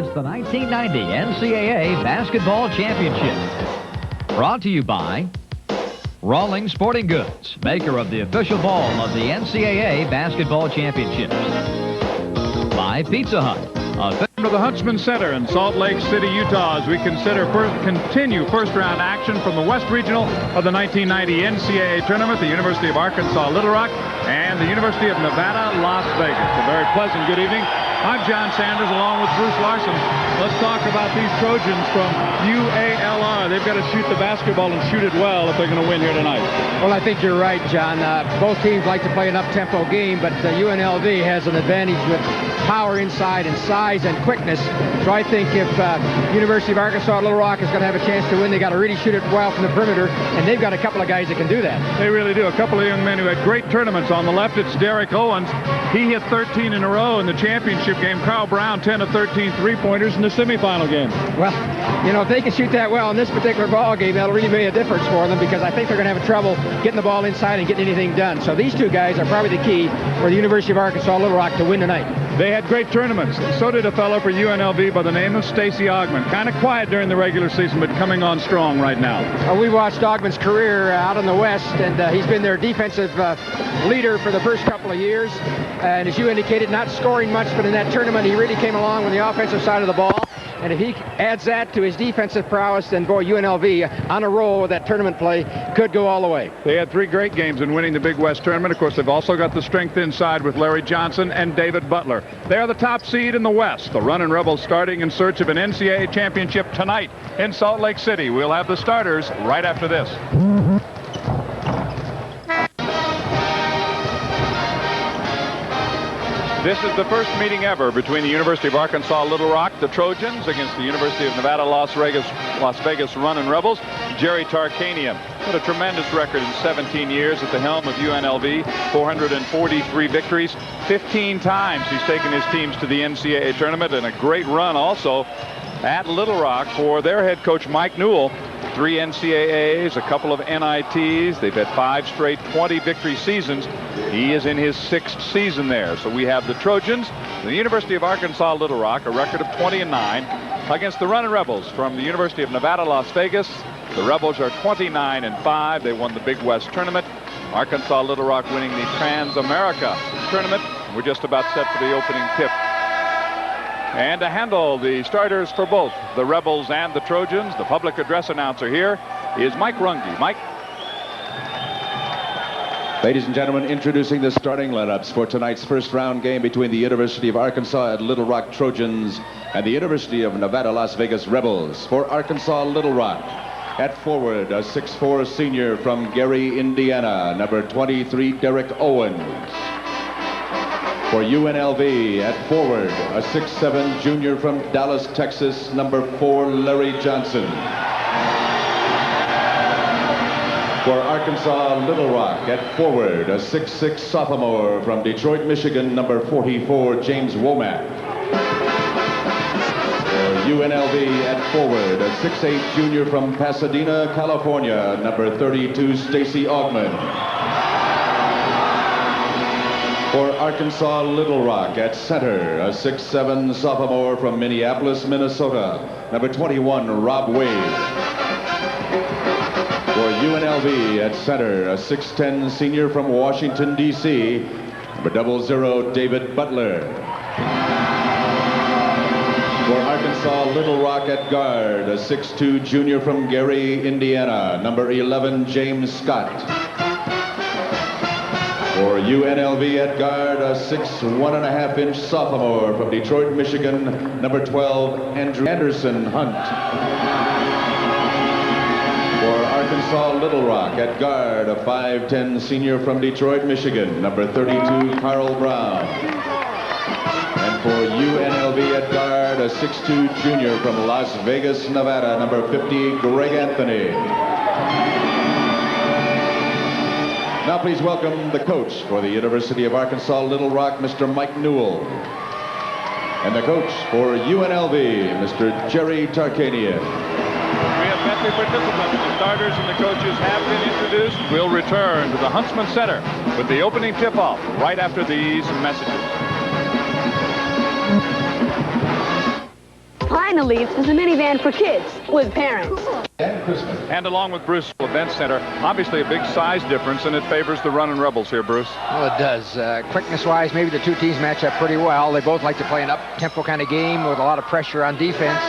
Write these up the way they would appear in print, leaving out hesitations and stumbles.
presents the 1990 NCAA Basketball Championship. Brought to you by Rawlings Sporting Goods, maker of the official ball of the NCAA Basketball Championships. By Pizza Hut. To the Huntsman Center in Salt Lake City, Utah, as we continue first-round action from the West Regional of the 1990 NCAA Tournament, the University of Arkansas Little Rock and the University of Nevada, Las Vegas. A very pleasant good evening. I'm John Sanders along with Bruce Larson. Let's talk about these Trojans from UALR. They've got to shoot the basketball and shoot it well if they're going to win here tonight. Well, I think you're right, John. Both teams like to play an up-tempo game, but UNLV has an advantage with power inside and size and quickness. So I think if University of Arkansas Little Rock is going to have a chance to win, they got to really shoot it well from the perimeter, and they've got a couple of guys that can do that. They really do. A couple of young men who had great tournaments. On the left, it's Derek Owens. He hit 13 in a row in the championship game. Carl Brown, 10 of 13 three-pointers in the semifinal game. Well, you know, if they can shoot that well in this particular ball game, that'll really make a difference for them, because I think they're going to have trouble getting the ball inside and getting anything done. So these two guys are probably the key for the University of Arkansas Little Rock to win tonight. They had great tournaments. So did a fellow for UNLV by the name of Stacey Ogman. Kind of quiet during the regular season, but coming on strong right now. We watched Ogman's career out in the West, and he's been their defensive leader for the first couple of years. And as you indicated, not scoring much, but in that tournament, he really came along on the offensive side of the ball. And if he adds that to his defensive prowess, then boy, UNLV on a roll with that tournament play could go all the way. They had 3 great games in winning the Big West tournament. Of course, they've also got the strength inside with Larry Johnson and David Butler. They are the top seed in the West. The Runnin' Rebels starting in search of an NCAA championship tonight in Salt Lake City. We'll have the starters right after this. This is the first meeting ever between the University of Arkansas Little Rock, the Trojans, against the University of Nevada, Las Vegas Runnin' Rebels. Jerry Tarkanian had a tremendous record in 17 years at the helm of UNLV, 443 victories. 15 times he's taken his teams to the NCAA tournament, and a great run also at Little Rock for their head coach Mike Newell. 3 NCAAs, a couple of NITs. They've had 5 straight 20-victory seasons. He is in his 6th season there. So we have the Trojans, the University of Arkansas Little Rock, a record of 20-9, against the Runnin' Rebels from the University of Nevada, Las Vegas. The Rebels are 29-5. They won the Big West tournament. Arkansas Little Rock winning the Trans-America tournament. We're just about set for the opening tip. And to handle the starters for both the Rebels and the Trojans, the public address announcer here is Mike Runge. Mike. Ladies and gentlemen, introducing the starting lineups for tonight's first round game between the University of Arkansas at Little Rock Trojans and the University of Nevada, Las Vegas Rebels. For Arkansas Little Rock, at forward, a 6'4" senior from Gary, Indiana, number 23, Derek Owens. For UNLV, at forward, a 6'7" junior from Dallas, Texas, number 4, Larry Johnson. For Arkansas Little Rock, at forward, a 6'6" sophomore from Detroit, Michigan, number 44, James Womack. For UNLV, at forward, a 6'8" junior from Pasadena, California, number 32, Stacey Ogman. For Arkansas Little Rock, at center, a 6'7" sophomore from Minneapolis, Minnesota, number 21, Rob Wade. For UNLV, at center, a 6'10" senior from Washington, D.C., number 00, David Butler. For Arkansas Little Rock, at guard, a 6'2" junior from Gary, Indiana, number 11, James Scott. For UNLV, at guard, a 6'1.5" sophomore from Detroit, Michigan, number 12, Andrew Anderson Hunt. For Arkansas Little Rock, at guard, a 5'10" senior from Detroit, Michigan, number 32, Carl Brown. And for UNLV, at guard, a 6'2" junior from Las Vegas, Nevada, number 50, Greg Anthony. Now please welcome the coach for the University of Arkansas Little Rock, Mr. Mike Newell. And the coach for UNLV, Mr. Jerry Tarkanian. We have met the participants. The starters and the coaches have been introduced. We'll return to the Huntsman Center with the opening tip-off right after these messages. behind the leads is a minivan for kids with parents. And along with Bruce Event Center, obviously a big size difference, and it favors the Runnin' Rebels here, Bruce. Well, it does. Quickness-wise, maybe the two teams match up pretty well. They both like to play an up-tempo kind of game with a lot of pressure on defense.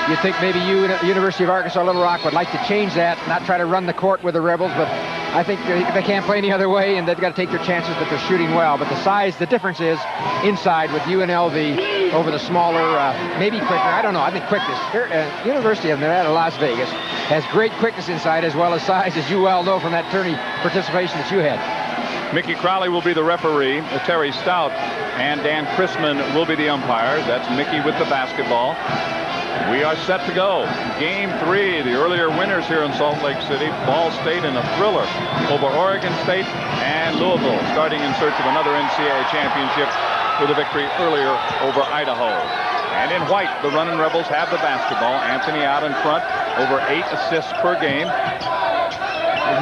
You'd think maybe University of Arkansas Little Rock would like to change that, not try to run the court with the Rebels, but I think they can't play any other way, and they've got to take their chances that they're shooting well. But the difference is inside with UNLV over the smaller, maybe quicker. I don't know. I think quickness. University of Nevada, Las Vegas has great quickness inside as well as size, as you well know from that tourney participation that you had. Mickey Crowley will be the referee. Terry Stout and Dan Chrisman will be the umpires. That's Mickey with the basketball. We are set to go. Game 3, the earlier winners here in Salt Lake City. Ball State in a thriller over Oregon State and Louisville, starting in search of another NCAA championship with a victory earlier over Idaho. And in white, the Runnin' Rebels have the basketball. Anthony out in front, over 8 assists per game.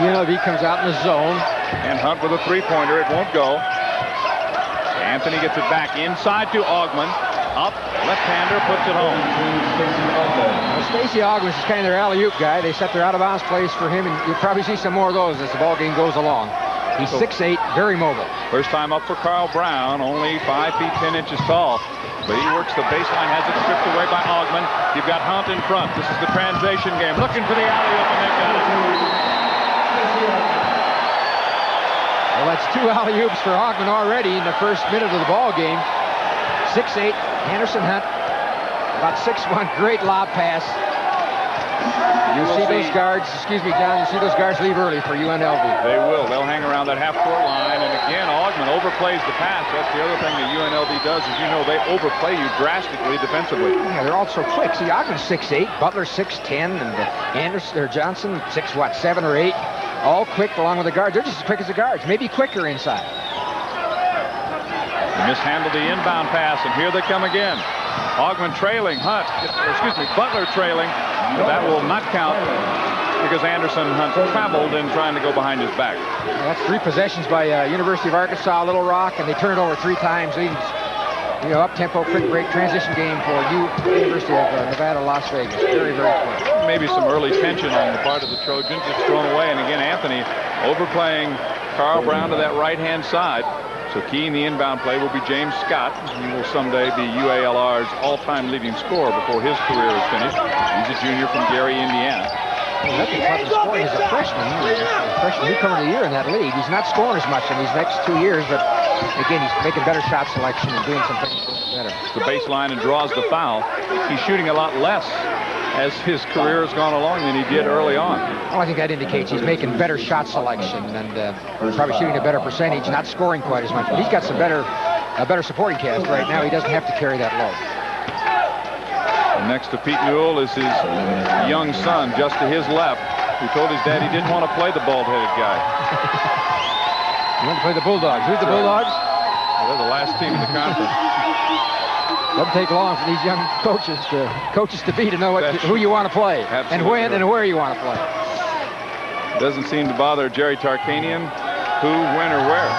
UNLV comes out in the zone. And Hunt with a three-pointer. It won't go. Anthony gets it back inside to Augman. Up, left-hander, puts it home. Well, Stacey Augman is kind of their alley-oop guy. They set their out-of-bounds plays for him, and you'll probably see some more of those as the ball game goes along. He's 6'8", very mobile. First time up for Carl Brown, only 5 feet 10 inches tall. But he works the baseline, has it stripped away by Augman. You've got Hunt in front. This is the transition game. Looking for the alley-oop, and they've got it. Well, that's 2 alley-oops for Augman already in the first minute of the ball game. 6'8", Anderson Hunt, about 6'1", great lob pass. You'll see those guards, excuse me, John, you'll see those guards leave early for UNLV. They will. They'll hang around that half-court line. And again, Augman overplays the pass. That's the other thing that UNLV does, is they overplay you drastically defensively. Yeah, they're all so quick. See, Augman's 6'8", Butler 6'10", and Anderson or Johnson 7 or 8. All quick along with the guards. They're just as quick as the guards, maybe quicker inside. They mishandled the inbound pass, and here they come again. Augman trailing, Butler trailing, but that will not count because Anderson Hunt traveled in trying to go behind his back. Well, that's 3 possessions by University of Arkansas Little Rock, and they turn it over 3 times. Up-tempo, quick break, transition game for University of Nevada, Las Vegas. Very, very quick. Maybe some early tension on the part of the Trojans. It's thrown away, and again, Anthony overplaying Carl Brown to that right-hand side. So keying the inbound play will be James Scott. He will someday be UALR's all-time leading scorer before his career is finished. He's a junior from Gary, Indiana. Well, nothing fun to scoring as a freshman. Freshman newcomer of the year in that league. He's not scoring as much in these next 2 years, but again, he's making better shot selection and doing some things better. The baseline and draws the foul. He's shooting a lot less as his career has gone along than he did early on. Well, I think that indicates he's making better shot selection and probably shooting a better percentage, not scoring quite as much. But he's got a better supporting cast right now. He doesn't have to carry that load. And next to Pete Newell is his young son, just to his left, who told his dad he didn't want to play the bald-headed guy. You want to play the Bulldogs. Who's the Bulldogs? Well, they're the last team in the conference. Doesn't take long for these young coaches to be to know who you want to play. Absolutely. And when and where you want to play. Doesn't seem to bother Jerry Tarkanian who, when, or where.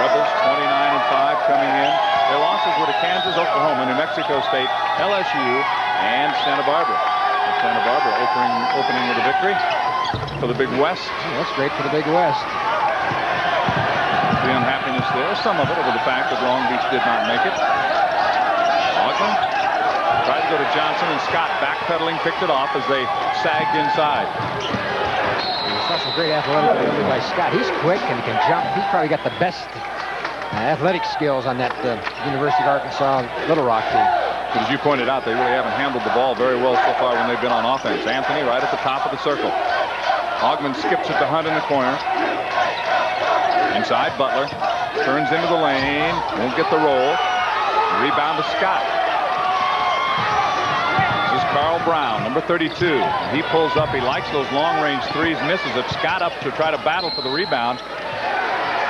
Rebels 29-5 coming in. Their losses were to Kansas, Oklahoma, New Mexico State, LSU, and Santa Barbara. And Santa Barbara opening with a victory for the Big West. Yeah, that's great for the Big West. The unhappiness there, some of it over the fact that Long Beach did not make it. Augman tried to go to Johnson, and Scott backpedaling picked it off as they sagged inside. That's some great athletic ability by Scott. He's quick and he can jump. He's probably got the best athletic skills on that University of Arkansas Little Rock team. But as you pointed out, they really haven't handled the ball very well so far when they've been on offense. Anthony right at the top of the circle. Augman skips it to Hunt in the corner. Inside, Butler turns into the lane, won't get the roll. Rebound to Scott. This is Carl Brown, number 32. He pulls up. He likes those long-range threes, misses it. Scott up to try to battle for the rebound.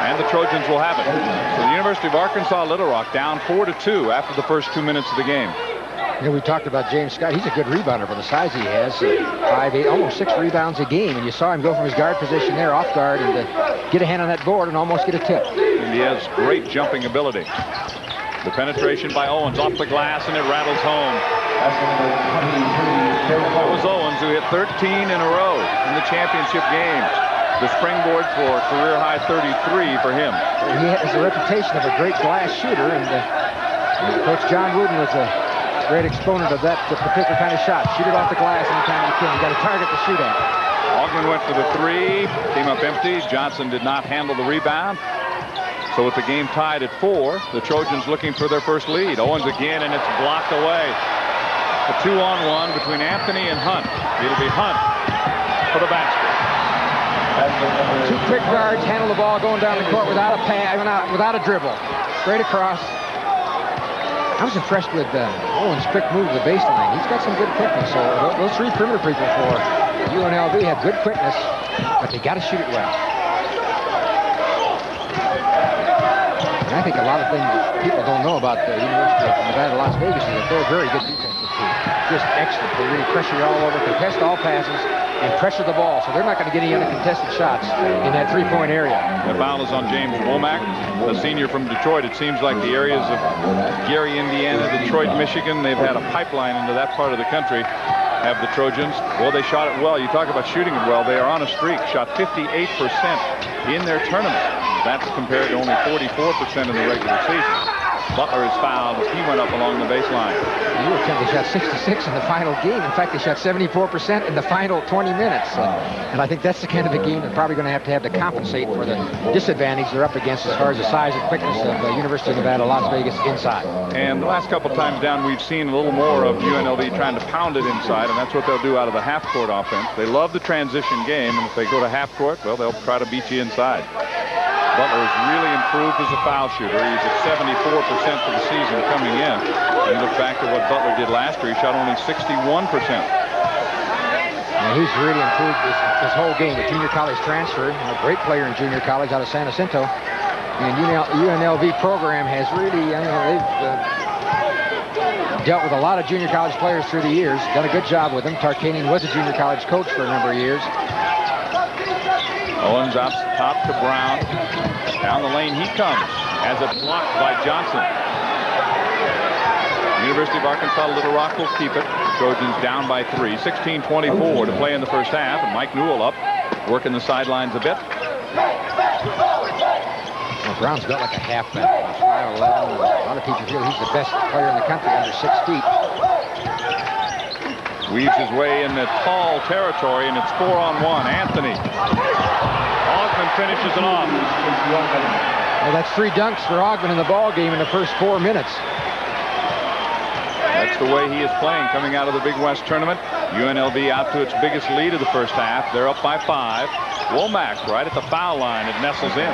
And the Trojans will have it. So the University of Arkansas Little Rock down 4-2 after the first 2 minutes of the game. We talked about James Scott. He's a good rebounder for the size he has. 5'8", almost 6 rebounds a game. And you saw him go from his guard position there, off guard, and get a hand on that board and almost get a tip. And he has great jumping ability. The penetration by Owens off the glass, and it rattles home. It was Owens who hit 13 in a row in the championship games. The springboard for career-high 33 for him. He has a reputation of a great glass shooter, and Coach John Wooden was a great exponent of that particular kind of shot. Shoot it off the glass anytime you can. You got a target to shoot at. Augman went for the three, came up empty. Johnson did not handle the rebound. So with the game tied at 4, the Trojans looking for their first lead. Owens again, and it's blocked away. A 2-on-1 between Anthony and Hunt. It'll be Hunt for the basket. 2 quick guards handle the ball going down the court without a pad, without a dribble. Straight across. I was impressed with Owens' quick move to the baseline. He's got some good quickness. So those 3 perimeter people for UNLV have good quickness, but they got to shoot it well. And I think a lot of things that people don't know about the University of Nevada, Las Vegas is that they're a very good defensive team. Just excellent. They really pressure you all over, contest all passes, and pressure the ball. So they're not going to get any uncontested shots in that 3-point area. The foul is on James Womack, a senior from Detroit. It seems like the areas of Gary, Indiana, Detroit, Michigan, they've had a pipeline into that part of the country. Have the Trojans. Well, they shot it well. You talk about shooting it well. They are on a streak. Shot 58% in their tournament. That's compared to only 44% in the regular season. Butler is fouled as he went up along the baseline. They shot 66 in the final game. In fact, they shot 74% in the final 20 minutes. And I think that's the kind of a game they're probably going to have to compensate for the disadvantage they're up against as far as the size and quickness of the University of Nevada, Las Vegas inside. And the last couple times down, we've seen a little more of UNLV trying to pound it inside, and that's what they'll do out of the half-court offense. They love the transition game, and if they go to half-court, well, they'll try to beat you inside. Butler has really improved as a foul shooter. He's at 74% for the season coming in. And look back to what Butler did last year. He shot only 61%. Yeah, he's really improved this whole game. A junior college transfer, a great player in junior college out of San Jacinto. And UNLV program has really, they've dealt with a lot of junior college players through the years. Done a good job with them. Tarkanian was a junior college coach for a number of years. Owens out top to Brown. Down the lane he comes. Has it blocked by Johnson. University of Arkansas Little Rock will keep it. Trojans down by 3. 16-24 to play in the first half. And Mike Newell up, working the sidelines a bit. Well, Brown's built like a halfback. He's 5'11". A lot of people feel he's the best player in the country under 6 feet. Weaves his way in the tall territory, and it's 4-on-1. Anthony. Augman finishes it off. Well, that's 3 dunks for Augman in the ball game in the first 4 minutes. That's the way he is playing coming out of the Big West tournament. UNLV out to its biggest lead of the first half. They're up by 5. Womack right at the foul line. It nestles in.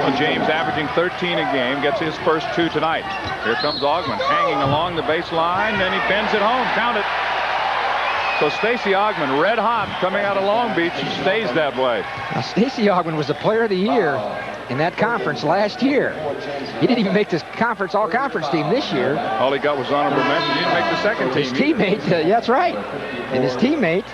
Well, James averaging 13 a game, gets his first 2 tonight. Here comes Augman hanging along the baseline, and he bends it home. Count it. So Stacey Augman, red hot, coming out of Long Beach, stays that way. Now, Stacey Augman was the player of the year in that conference last year. He didn't even make this conference all-conference team this year. All he got was honorable mention. He didn't make the second team. His teammate, that's right. And his teammate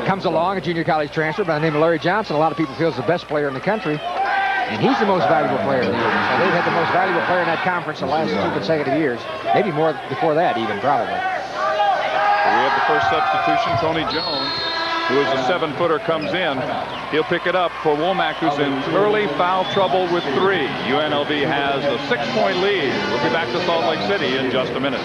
comes along, a junior college transfer by the name of Larry Johnson. A lot of people feel is the best player in the country. And he's the most valuable player of the year. So they've had the most valuable player in that conference the last 2 consecutive years. Maybe more before that even, probably. We have the first substitution. Tony Jones, who is a 7-footer, comes in. He'll pick it up for Womack, who's in early foul trouble with 3. UNLV has a 6-point lead. We'll be back to Salt Lake City in just a minute.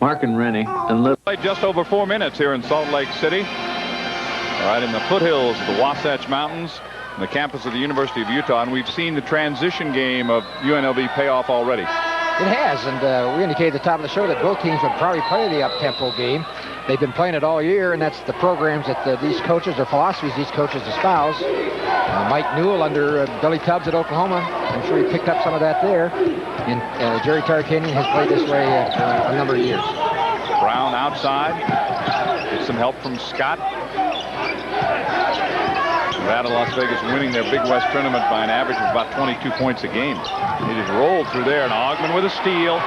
Mark and Rennie. And Played just over 4 minutes here in Salt Lake City. Right in the foothills of the Wasatch Mountains, the campus of the University of Utah. And we've seen the transition game of UNLV pay off already. It has, and we indicated at the top of the show that both teams would probably play the up-tempo game. They've been playing it all year, and that's the programs that these coaches, or philosophies these coaches espouse. Mike Newell under Billy Tubbs at Oklahoma, I'm sure he picked up some of that there. And Jerry Tarkanian has played this way for a number of years. Brown outside, gets some help from Scott. Nevada, Las Vegas winning their Big West tournament by an average of about 22 points a game. He just rolled through there, and Augman with a steal.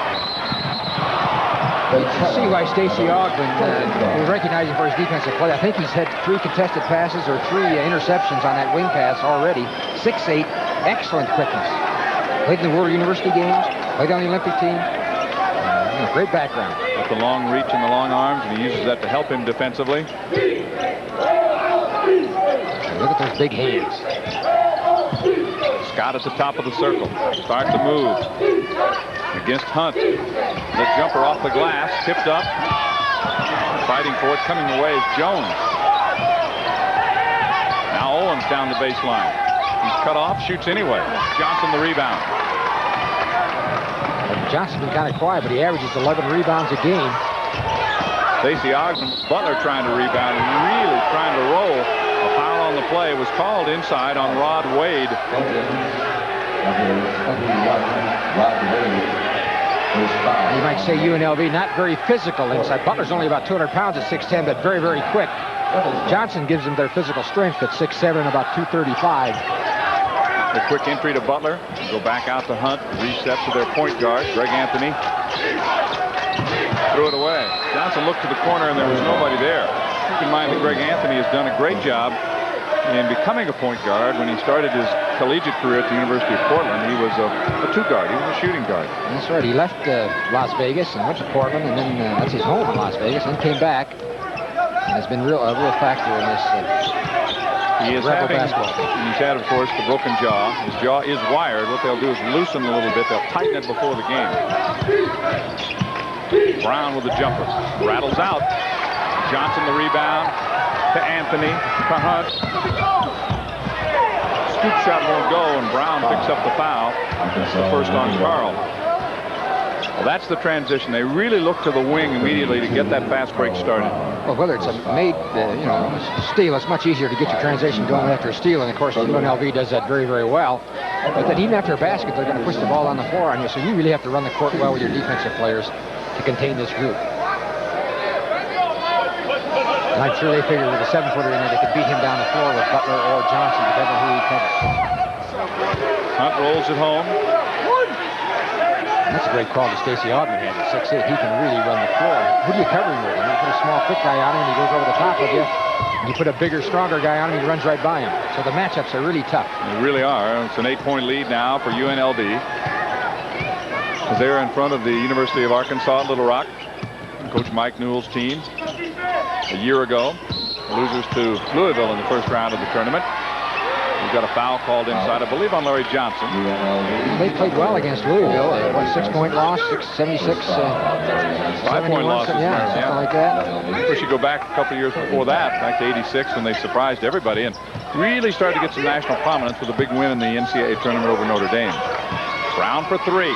You see why Stacey Augman, we recognize him for his defensive play. I think he's had 3 contested passes or 3 interceptions on that wing pass already. 6'8", excellent quickness. Played in the World University games, played on the Olympic team. Great background. With the long reach and the long arms, and he uses that to help him defensively. And look at those big hands. Scott at the top of the circle. Starts to move. Against Hunt. The jumper off the glass. Tipped up. Fighting for it. Coming away is Jones. Now Owens down the baseline. He's cut off. Shoots anyway. Johnson the rebound. Johnson's been kind of quiet, but he averages 11 rebounds a game. Stacey Ogden, Butler trying to rebound and really trying to roll. A foul on the play was called inside on Rod Wade. You might say UNLV not very physical inside. Butler's only about 200 pounds at 6'10", but very, very quick. Johnson gives them their physical strength at 6'7", and about 235. The quick entry to Butler. Go back out to Hunt. Reset to their point guard, Greg Anthony. Threw it away. Johnson looked to the corner and there was nobody there. Keep in mind that Greg Anthony has done a great job in becoming a point guard. When he started his collegiate career at the University of Portland, he was a two guard. He was a shooting guard. That's right. He left Las Vegas and went to Portland, and then that's his home in Las Vegas, and came back. And has been a real factor in this he is Rebel having, basketball team. and he's had, of course, the broken jaw. His jaw is wired. What they'll do is loosen a little bit. They'll tighten it before the game. Brown with the jumper. Rattles out. Johnson the rebound. To Anthony. To Hunt. Scoop shot won't go, and Brown picks up the foul. The first on Carl. Well, that's the transition. They really look to the wing immediately to get that fast break started. Well, whether it's a made, steal, it's much easier to get your transition going after a steal, and of course UNLV does that very, very well. But then even after a basket, they're going to push the ball on the floor on you, so you really have to run the court well with your defensive players to contain this group. And I'm sure they figured with a 7-footer in there, they could beat him down the floor with Butler or Johnson, depending on who he covers. Hunt rolls it home. That's a great call to Stacey Ogden had at 6'8". He can really run the floor. Who do you cover him with? You put a small, quick guy on him, and he goes over the top of you. You put a bigger, stronger guy on him, he runs right by him. So the matchups are really tough. They really are. It's an 8-point lead now for UNLV. As they're in front of the University of Arkansas at Little Rock. Coach Mike Newell's team. A year ago, losers to Louisville in the first round of the tournament. We've got a foul called inside, I believe, on Larry Johnson. They played well against Louisville. 6-point loss, 76, 5-point loss. Yeah, something like that. We should go back a couple years before that, back to '86, when they surprised everybody and really started to get some national prominence with a big win in the NCAA tournament over Notre Dame. Brown for three.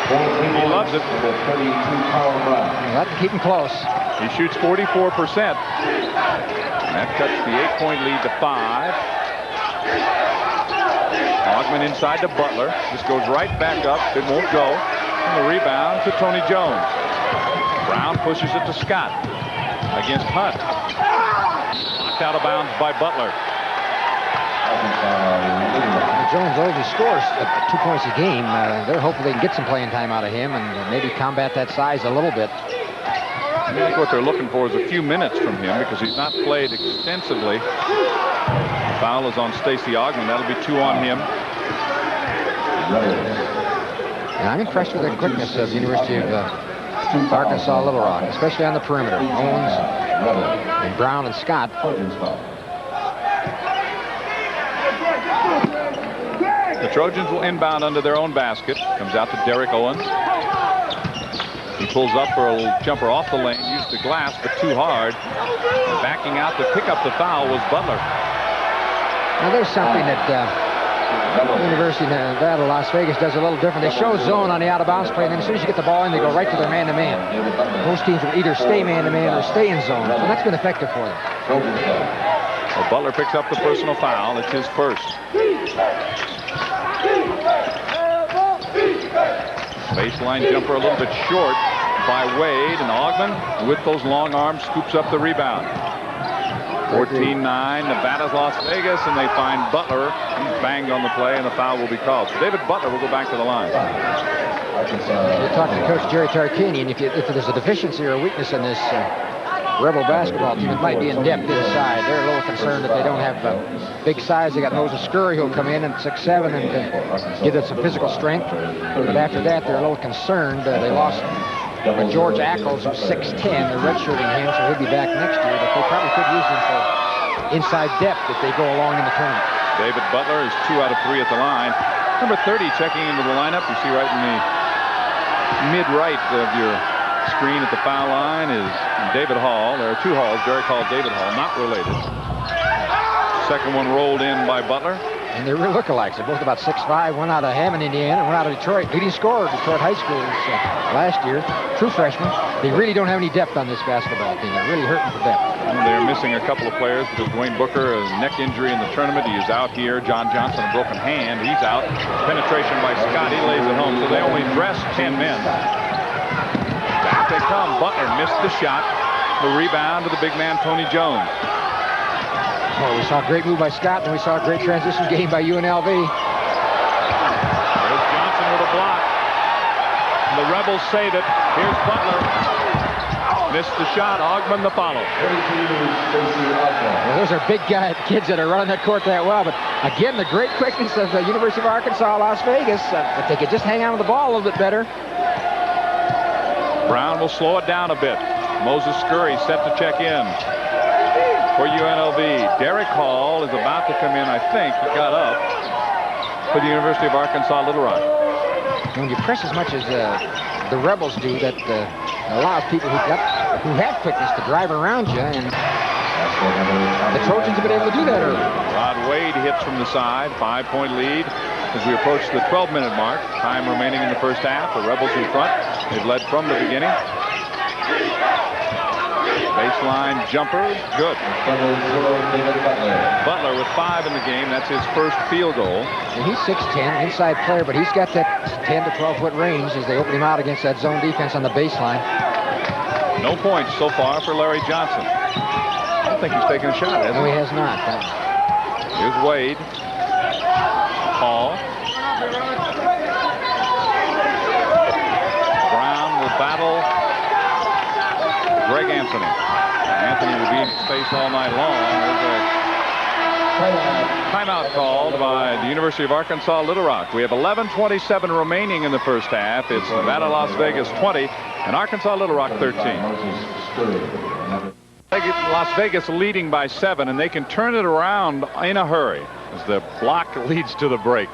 He loves it. That can keep him close. He shoots 44%. That cuts the 8-point lead to 5. Augman inside to Butler. This goes right back up. It won't go. And the rebound to Tony Jones. Brown pushes it to Scott against Hunt. Knocked out of bounds by Butler. Jones already scores 2 points a game. They're hoping they can get some playing time out of him and maybe combat that size a little bit. I think what they're looking for is a few minutes from him because he's not played extensively. The foul is on Stacey Augman. That'll be 2 on him. And I'm impressed with the quickness of the University of Arkansas Little Rock, especially on the perimeter. Owens and Brown and Scott. The Trojans will inbound under their own basket. Comes out to Derek Owens. He pulls up for a jumper off the lane, used the glass, but too hard. And backing out to pick up the foul was Butler. Now there's something that University of Nevada, Las Vegas does a little different. They show zone on the out-of-bounds play, and then as soon as you get the ball in, they go right to their man-to-man. Most teams will either stay man-to-man or stay in zone, so that's been effective for them. Well, Butler picks up the personal foul. It's his first. Baseline jumper a little bit short by Wade, and Augman, with those long arms, scoops up the rebound. 14-9, Nevada's Las Vegas, and they find Butler. He's banged on the play, and the foul will be called. So David Butler will go back to the line. You talk to Coach Jerry Tarkanian, if there's a deficiency or a weakness in this Rebel basketball team, it might be in depth inside. They're a little concerned that they don't have big size. They got Moses Scurry who'll come in at 6'7" and give them some physical strength. But after that, they're a little concerned. They lost But George Ackles, who's 6'10", they're redshirting him, so he'll be back next year. But they probably could use him for inside depth if they go along in the tournament. David Butler is 2 out of 3 at the line. Number 30 checking into the lineup. You see right in the mid-right of your screen at the foul line is David Hall. There are 2 Halls. Derek Hall, David Hall, not related. Second one rolled in by Butler. And they're real lookalikes. They're both about 6'5", one out of Hammond, Indiana, and one out of Detroit. Leading scorer of Detroit High School last year. True freshman. They really don't have any depth on this basketball team. They're really hurting for depth. And they're missing a couple of players because Dwayne Booker, a neck injury in the tournament. He is out here. John Johnson, a broken hand. He's out. Penetration by Scott. He lays it home. So they only dress 10 men. Back they come. Butler missed the shot. The rebound to the big man, Tony Jones. Oh, we saw a great move by Scott, and we saw a great transition game by UNLV. There's Johnson with a block. The Rebels save it. Here's Butler. Missed the shot. Ogman the follow. Well, those are big kids that are running that court that well. But again, the great quickness of the University of Arkansas, Las Vegas. If they could just hang on to the ball a little bit better. Brown will slow it down a bit. Moses Scurry set to check in for UNLV. Derek Hall is about to come in, I think. He got up for the University of Arkansas Little Rock. When you press as much as the Rebels do, that allows people who have quickness to drive around you, and the Trojans have been able to do that early. Rod Wade hits from the side. 5-point lead as we approach the 12-minute mark. Time remaining in the first half. The Rebels in front. They've led from the beginning. Baseline jumper, good. Butler with 5 in the game. That's his first field goal. And he's 6'10", inside player, but he's got that 10 to 12-foot range as they open him out against that zone defense on the baseline. No points so far for Larry Johnson. I don't think he's taken a shot, has he? No, he has not. Here's Wade. Hall. Brown will battle Greg Anthony. Anthony will be in space all night long. There's a timeout called by the University of Arkansas Little Rock. We have 11:27 remaining in the first half. It's Nevada Las Vegas 20 and Arkansas Little Rock 13. Las Vegas leading by 7, and they can turn it around in a hurry as the block leads to the break.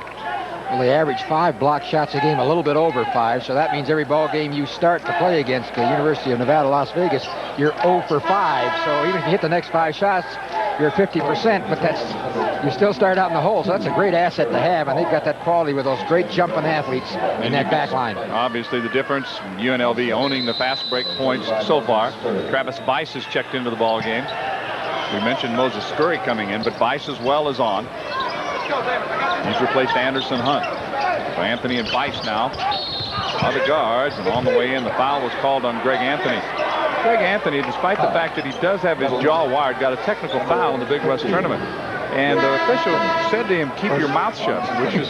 Well, they average 5 block shots a game, a little bit over 5, so that means every ball game you start to play against the University of Nevada, Las Vegas, you're 0 for 5. So even if you hit the next 5 shots, you're 50%, but you still start out in the hole, so that's a great asset to have, and they've got that quality with those great jumping athletes in that back line. Obviously the difference, UNLV owning the fast break points so far. Travis Bice has checked into the ball game. We mentioned Moses Scurry coming in, but Bice as well is on. He's replaced Anderson Hunt. So Anthony and Bice now are the guards, and on the way in, the foul was called on Greg Anthony. Greg Anthony, despite the fact that he does have his jaw wired, got a technical foul in the Big West tournament. And the official said to him, keep your mouth shut, which is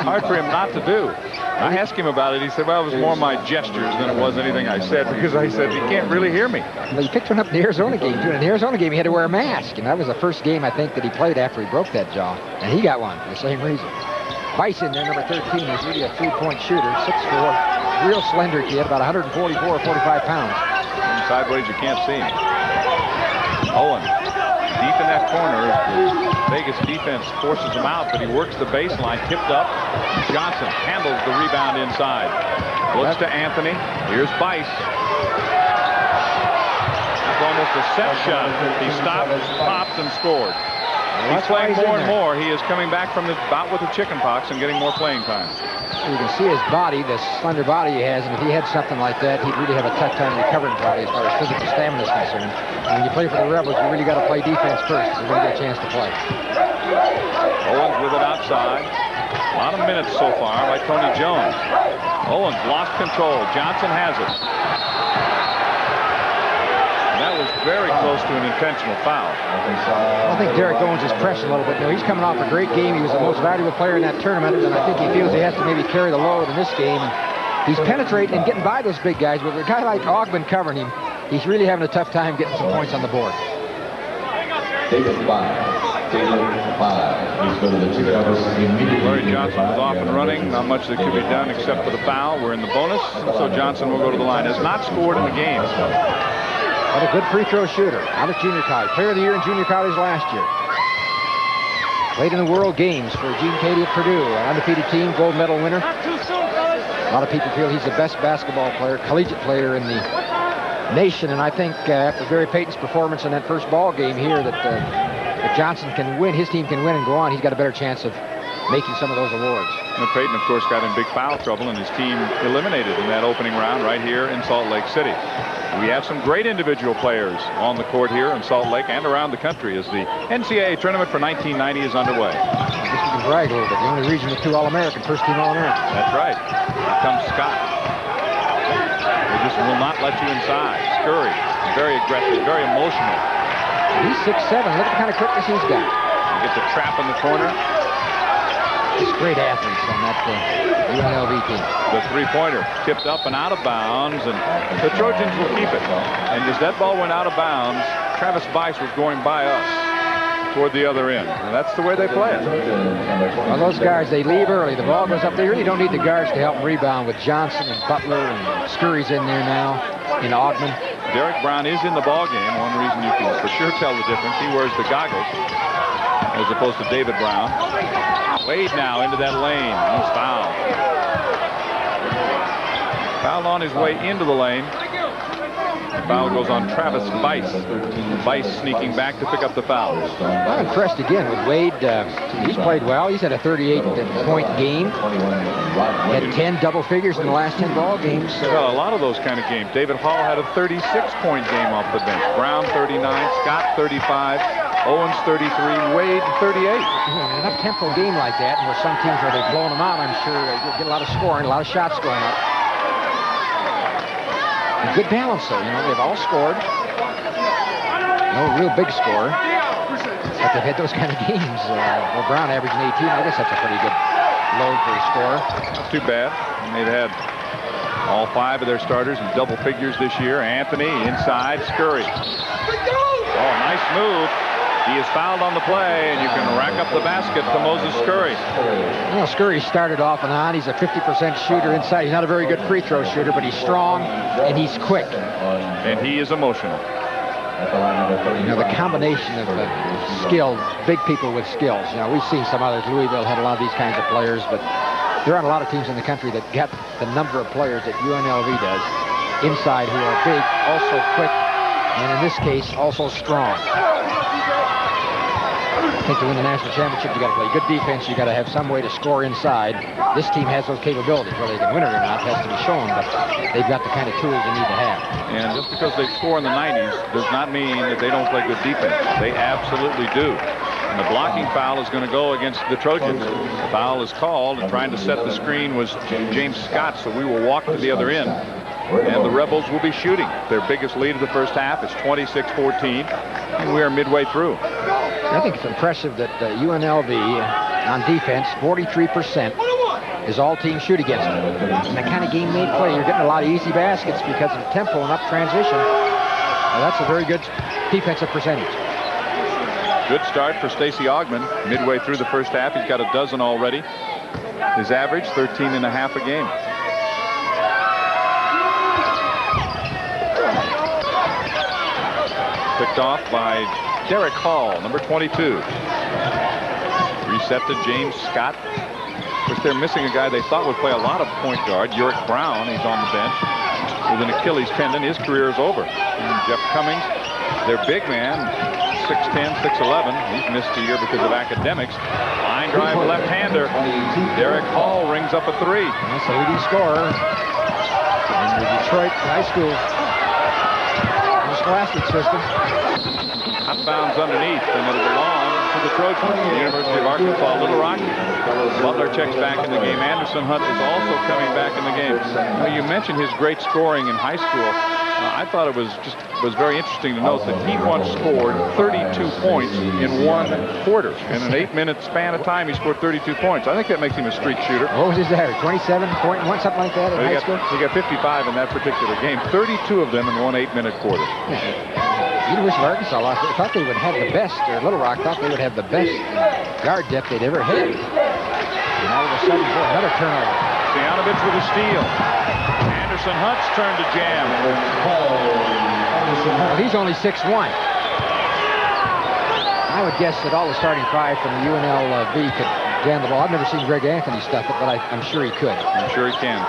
hard for him not to do. I asked him about it. He said, well, it was more my gestures than it was anything I said, because I said, he can't really hear me. Well, he picked one up in the Arizona game, too. In the Arizona game, he had to wear a mask, and that was the first game, I think, that he played after he broke that jaw. And he got one for the same reason. Bice in there, number 13, is really a 3-point shooter, 6'4", real slender kid, about 144 or 45 pounds. Sideways, you can't see him. Owen, deep in that corner. Vegas defense forces him out, but he works the baseline, tipped up. Johnson handles the rebound inside. Looks to Anthony. Here's Bice. That's almost a set shot. He stopped, popped, and scored. He's playing more and more. He is coming back from the bout with the chicken pox and getting more playing time. You can see his body, the slender body he has, and if he had something like that, he'd really have a tough time recovering probably as far as physical stamina is concerned. And when you play for the Rebels, you really got to play defense first if you're going to get a chance to play. Owens with it outside. A lot of minutes so far by Tony Jones. Owens lost control. Johnson has it. And that was very close to an intentional foul. I think Derek Owens is pressing a little bit. He's coming off a great game. He was the most valuable player in that tournament, and I think he feels he has to maybe carry the load in this game. And he's penetrating and getting by those big guys, but with a guy like Ogman covering him, he's really having a tough time getting some points on the board. 35 Please go to the ticket office immediately. Larry Johnson was off and running. Not much that could be done except for the foul. We're in the bonus, so Johnson will go to the line. Has not scored in the game. What a good free throw shooter out of junior college. Player of the year in junior college last year. Played in the World Games for Gene Cady at Purdue. An undefeated team, gold medal winner. A lot of people feel he's the best basketball player, collegiate player in the nation. And I think after Gary Payton's performance in that first ball game here, that if Johnson can win, his team can win and go on, he's got a better chance of making some of those awards. And Payton, of course, got in big foul trouble, and his team eliminated in that opening round right here in Salt Lake City. We have some great individual players on the court here in Salt Lake and around the country as the NCAA tournament for 1990 is underway. I guess we can brag a little bit. The only region with 2 All-American, first-team All-American. That's right. Here comes Scott. They just will not let you inside. Scurry, very aggressive, very emotional. He's 6'7". Look at the kind of quickness he's got. He gets a trap in the corner. Just great athletes on that UNLV team. The three-pointer tipped up and out of bounds, and the Trojans will keep it. And as that ball went out of bounds, Travis Bice was going by us toward the other end. And that's the way they play it. Well, those guards, they leave early. The ball goes up. They really don't need the guards to help them rebound with Johnson and Butler, and Scurry's in there now, in Ogden. Derek Brown is in the ball game. One reason you can for sure tell the difference. He wears the goggles as opposed to David Brown. Wade now into that lane. He's fouled. Foul on his way into the lane. The foul goes on Travis Bice. Bice sneaking back to pick up the foul. I'm impressed again with Wade. He's played well. He's had a 38-point game. He had 10 double figures in the last 10 ball games. Well, a lot of those kind of games. David Hall had a 36-point game off the bench. Brown 39, Scott 35, Owens 33, Wade 38. Yeah, an up-tempo game like that, and where some teams where they've blown them out, I'm sure you'll get a lot of scoring, a lot of shots going up. A good balance, though. You know, they've all scored. No real big score. But they've had those kind of games. Well, Brown averaging 18. I guess that's a pretty good load for a score. Not too bad. And they've had all 5 of their starters in double figures this year. Anthony inside, Scurry. Oh, nice move. He is fouled on the play, and you can rack up the basket to Moses Scurry. Well, Scurry started off and on. He's a 50% shooter inside. He's not a very good free throw shooter, but he's strong and he's quick. And he is emotional. You know, the combination of skill, big people with skills. You know, we've seen some others. Louisville had a lot of these kinds of players, but there aren't a lot of teams in the country that get the number of players that UNLV does inside, who are big, also quick, and in this case, also strong. I think to win the national championship, you got to play good defense. You got to have some way to score inside. This team has those capabilities. Whether they can win it or not has to be shown, but they've got the kind of tools they need to have. And just because they score in the 90s does not mean that they don't play good defense. They absolutely do. And the blocking foul is going to go against the Trojans. The foul is called, and trying to set the screen was James Scott, so we will walk to the other end. And the Rebels will be shooting. Their biggest lead of the first half is 26-14, and we are midway through. I think it's impressive that UNLV on defense, 43% is all teams shoot against them. And the kind of game they play, you're getting a lot of easy baskets because of tempo and up transition. Well, that's a very good defensive percentage. Good start for Stacey Augmon. Midway through the first half, he's got a dozen already. His average, 13.5 a game. Picked off by Derek Hall, number 22. Reset to James Scott. Of course, they're missing a guy they thought would play a lot of point guard. Yorick Brown, he's on the bench with an Achilles tendon. His career is over. And Jeff Cummings, their big man, 6'10", 6'11". He's missed a year because of academics. Line drive left-hander. Derek Hall rings up a 3. That's the leading scorer in the Detroit high school scholastic system. Out of bounds underneath, and it'll belong to the Trojans. The University of Arkansas Little Rock. Butler checks back in the game. Anderson Hunt is also coming back in the game. Now, you mentioned his great scoring in high school. I thought it was very interesting to note that he once scored 32 points in 1 quarter. In an 8-minute span of time, he scored 32 points. I think that makes him a streak shooter. What was his average? 27.1, something like that in high school? He got 55 in that particular game. 32 of them in 1 8-minute quarter. University of Arkansas lost. They thought they would have the best, or Little Rock thought they would have the best guard depth they'd ever had. And all of a sudden, boy, another turnover. Stianovich with a steal. Anderson Hunt's turn to jam. Well, he's only 6'1". I would guess that all the starting five from the UNLV could jam the ball. I've never seen Greg Anthony stuff it, but I'm sure he could. I'm sure he can.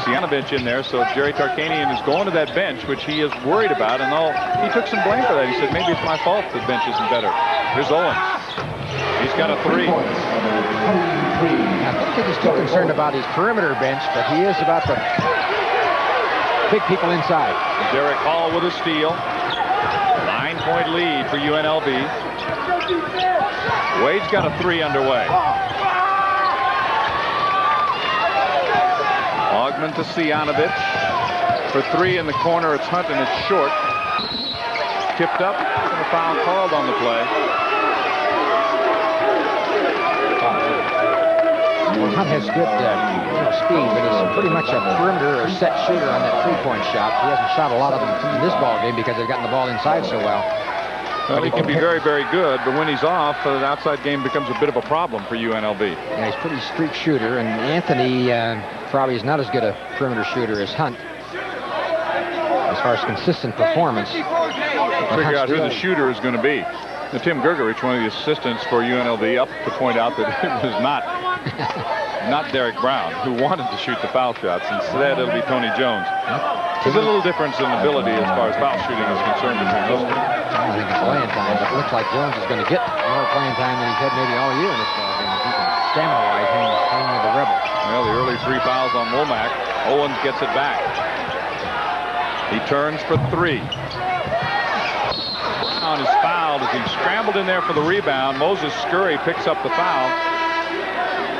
Stianovich in there, so Jerry Tarkanian is going to that bench, which he is worried about, and he took some blame for that. He said, maybe it's my fault the bench isn't better. Here's Owens. He's got a 3. I don't think he's too concerned about his perimeter bench, but he is about the big people inside. Derek Hall with a steal. 9-point lead for UNLV. Wade's got a 3 underway. Augman to Stianovich. For 3 in the corner, it's Hunt, and it's short. Tipped up, and a foul called on the play. Well, Hunt has good speed, but he's pretty much a perimeter or set shooter on that three-point shot. He hasn't shot a lot of them in this ball game because they've gotten the ball inside so well. Well, he can be very, very good, but when he's off, the outside game becomes a bit of a problem for UNLV. Yeah, he's a pretty streak shooter, and Anthony probably is not as good a perimeter shooter as Hunt as far as consistent performance. Figure out who the shooter is going to be. Now, Tim Gergerich, one of the assistants for UNLV, up to point out that it was not Derek Brown who wanted to shoot the foul shots. Instead, it'll be Tony Jones. There's a little difference in ability as far as foul shooting is concerned between those two. I think it's playing time, but it looks like Jones is going to get more playing time than he's had maybe all year in this ball game. He can stamina-wise hang with the Rebels. Well, the early 3 fouls on Womack. Owens gets it back. He turns for 3. Brown is fouled as he scrambled in there for the rebound. Moses Scurry picks up the foul.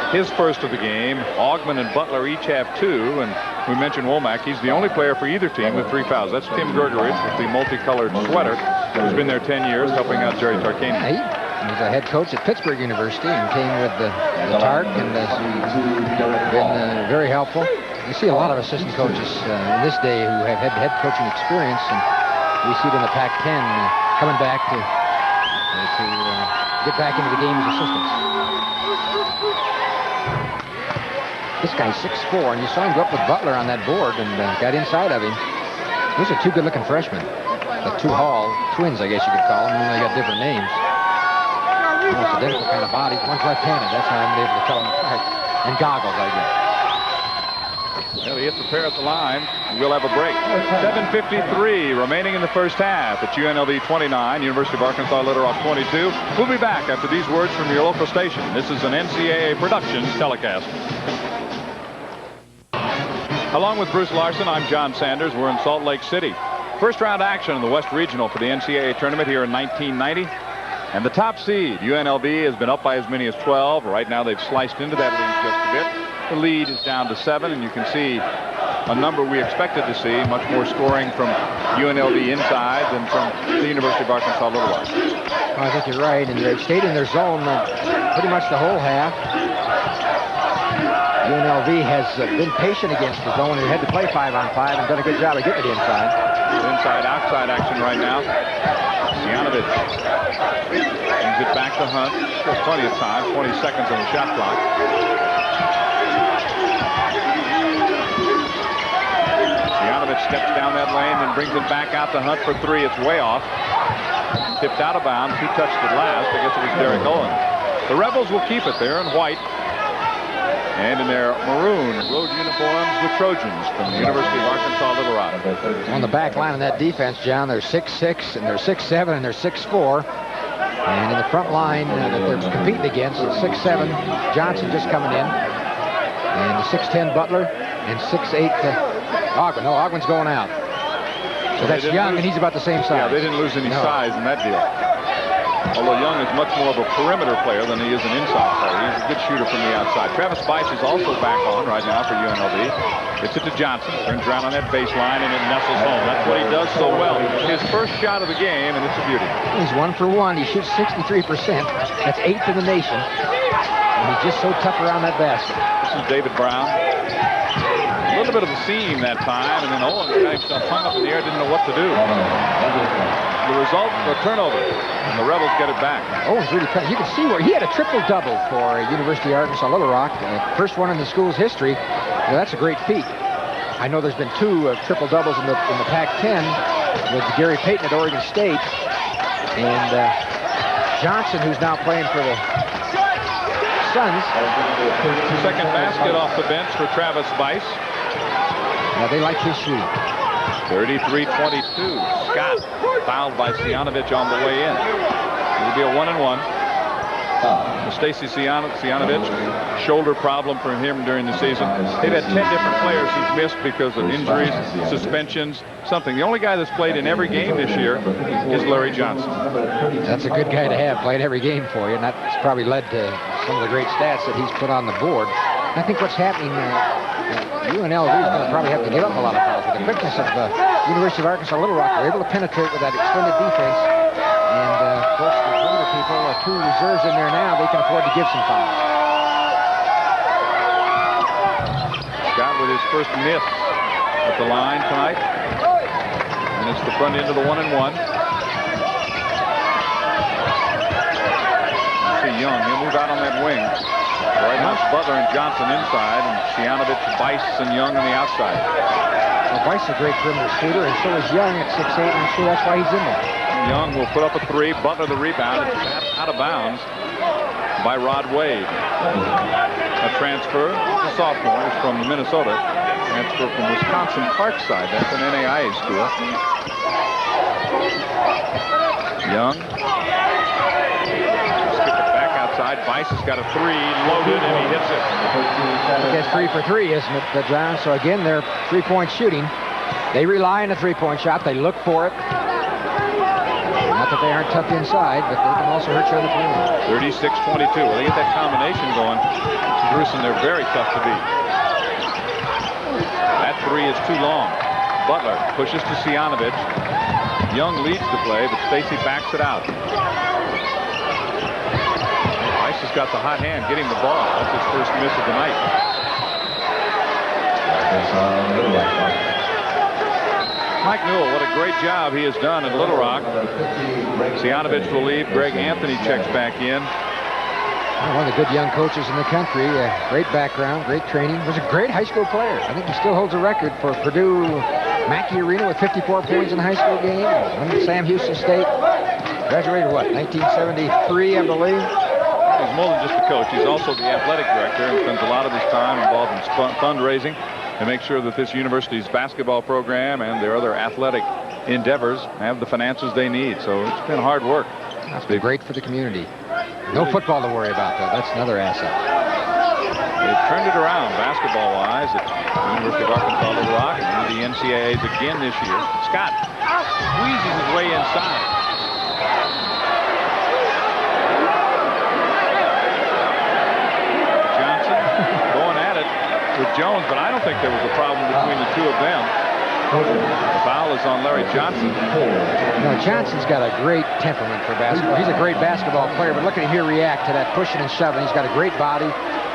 His first of the game. Augman and Butler each have 2, and we mentioned Womack. He's the only player for either team with 3 fouls. That's Tim Gergerich with the multicolored sweater, who's been there 10 years helping out Jerry Tarkanian. Yeah, he was a head coach at Pittsburgh University and came with the Tark, and has been very helpful. You see a lot of assistant coaches in this day who have had head coaching experience, and we see it in the Pac-10 coming back to get back into the game as assistants. This guy's 6'4", and you saw him go up with Butler on that board and got inside of him. Those are 2 good-looking freshmen. The 2 Hall twins, I guess you could call them, even though they got different names. Almost identical kind of bodies. One's left-handed. That's how I'm able to tell them apart. And goggles, I guess. Well, he hits the pair at the line. We'll have a break. 7:53 remaining in the first half. It's UNLV 29, University of Arkansas Little Rock 22. We'll be back after these words from your local station. This is an NCAA Productions telecast. Along with Bruce Larson, I'm John Sanders. We're in Salt Lake City. First round action in the West Regional for the NCAA tournament here in 1990. And the top seed, UNLV, has been up by as many as 12. Right now they've sliced into that lead just a bit. The lead is down to 7, and you can see a number we expected to see, much more scoring from UNLV inside than from the University of Arkansas Little Rock. Well, I think you're right, and they've stayed in their zone pretty much the whole half. UNLV has been patient against the zone and had to play 5-on-5 and done a good job of getting it inside. Inside-outside action right now. Stianovich brings it back to Hunt. Still plenty of time, 20 seconds on the shot clock. Stianovich steps down that lane and brings it back out to Hunt for 3. It's way off. Tipped out of bounds. Who touched it last? I guess it was Derek Owens. The Rebels will keep it there in white. And in their maroon road uniforms, the Trojans from the University of Arkansas Little Rock. On the back line of that defense, John, they're 6'6", and they're 6'7", and they're 6'4". And in the front line that they're competing against, it's 6'7", Johnson just coming in. And the 6'10", Butler, and 6'8", Augman. No, Augman's going out. So that's Young, and he's about the same size. Yeah, they didn't lose any size in that deal. Although Young is much more of a perimeter player than he is an inside player. He's a good shooter from the outside. Travis Bice is also back on right now for UNLV. Gets it to Johnson. Turns around on that baseline and it nestles home. That's what he does so well. His first shot of the game, and it's a beauty. He's 1 for 1. He shoots 63%. That's 8th in the nation. And he's just so tough around that basket. This is David Brown. A little bit of a seam that time, and then Owens got himself hung up in the air, didn't know what to do. The result, a turnover, and the Rebels get it back. Owens really, you can see where he had a triple-double for University of Arkansas Little Rock, first one in the school's history. You know, that's a great feat. I know there's been 2 triple-doubles in the Pac-10 with Gary Payton at Oregon State, and Johnson, who's now playing for the Suns. Second basket off the bench for Travis Bice. Now they like his shooting. 33-22. Scott fouled by Sianovich on the way in. It'll be a 1-and-1. Stacy Sianovich, shoulder problem for him during the season. They've had 10 different players who've missed because of injuries, suspensions, something. The only guy that's played in every game this year is Larry Johnson. That's a good guy to have, played every game for you, and that's probably led to some of the great stats that he's put on the board. I think what's happening, UNLV is going to probably have to give up a lot of fouls. With the quickness of University of Arkansas Little Rock, they're able to penetrate with that extended defense. And, of course, the older people, 2 reserves in there now, they can afford to give some fouls. Scott with his first miss at the line tonight. And it's the front end of the 1-and-1. See Young, he'll move out on that wing. Right now, Butler and Johnson inside, and Sianovich, Bice, and Young on the outside. Well, Bice is a great perimeter shooter, and so is Young at 6'8", and I'm sure that's why he's in there. Young will put up a 3. Butler the rebound. It's out of bounds by Rod Wade. A transfer, a sophomore, is from Minnesota. Transfer from Wisconsin Parkside. That's an NAIA school. Young. Bice has got a 3 loaded, and he hits it. That's 3 for 3, isn't it, John? So again, they're 3-point shooting. They rely on the 3-point shot. They look for it. Not that they aren't tucked inside, but they can also hurt you on the perimeter. 36-22. Well, they get that combination going. Gruesome, they're very tough to beat. That 3 is too long. Butler pushes to Sianovich. Young leads the play, but Stacy backs it out. Has got the hot hand getting the ball. That's his first miss of the night. Mike Newell, what a great job he has done in Little Rock. Sianovich will leave. Greg Anthony checks back in. One of the good young coaches in the country. Great background, great training. Was a great high school player. I think he still holds a record for Purdue Mackey Arena with 54 points in a high school game. Won Sam Houston State. Graduated, what, 1973, I believe? He's more than just a coach. He's also the athletic director and spends a lot of his time involved in fundraising to make sure that this university's basketball program and their other athletic endeavors have the finances they need. So it's been hard work. That's been great for the community. No football to worry about, though. That's another asset. They've turned it around basketball-wise at the University of Arkansas Little Rock and the NCAAs again this year. Scott squeezes his way inside. With Jones, but I don't think there was a problem between the 2 of them. The foul is on Larry Johnson. No, Johnson's got a great temperament for basketball. He's a great basketball player, but look at him here react to that pushing and shoving. He's got a great body,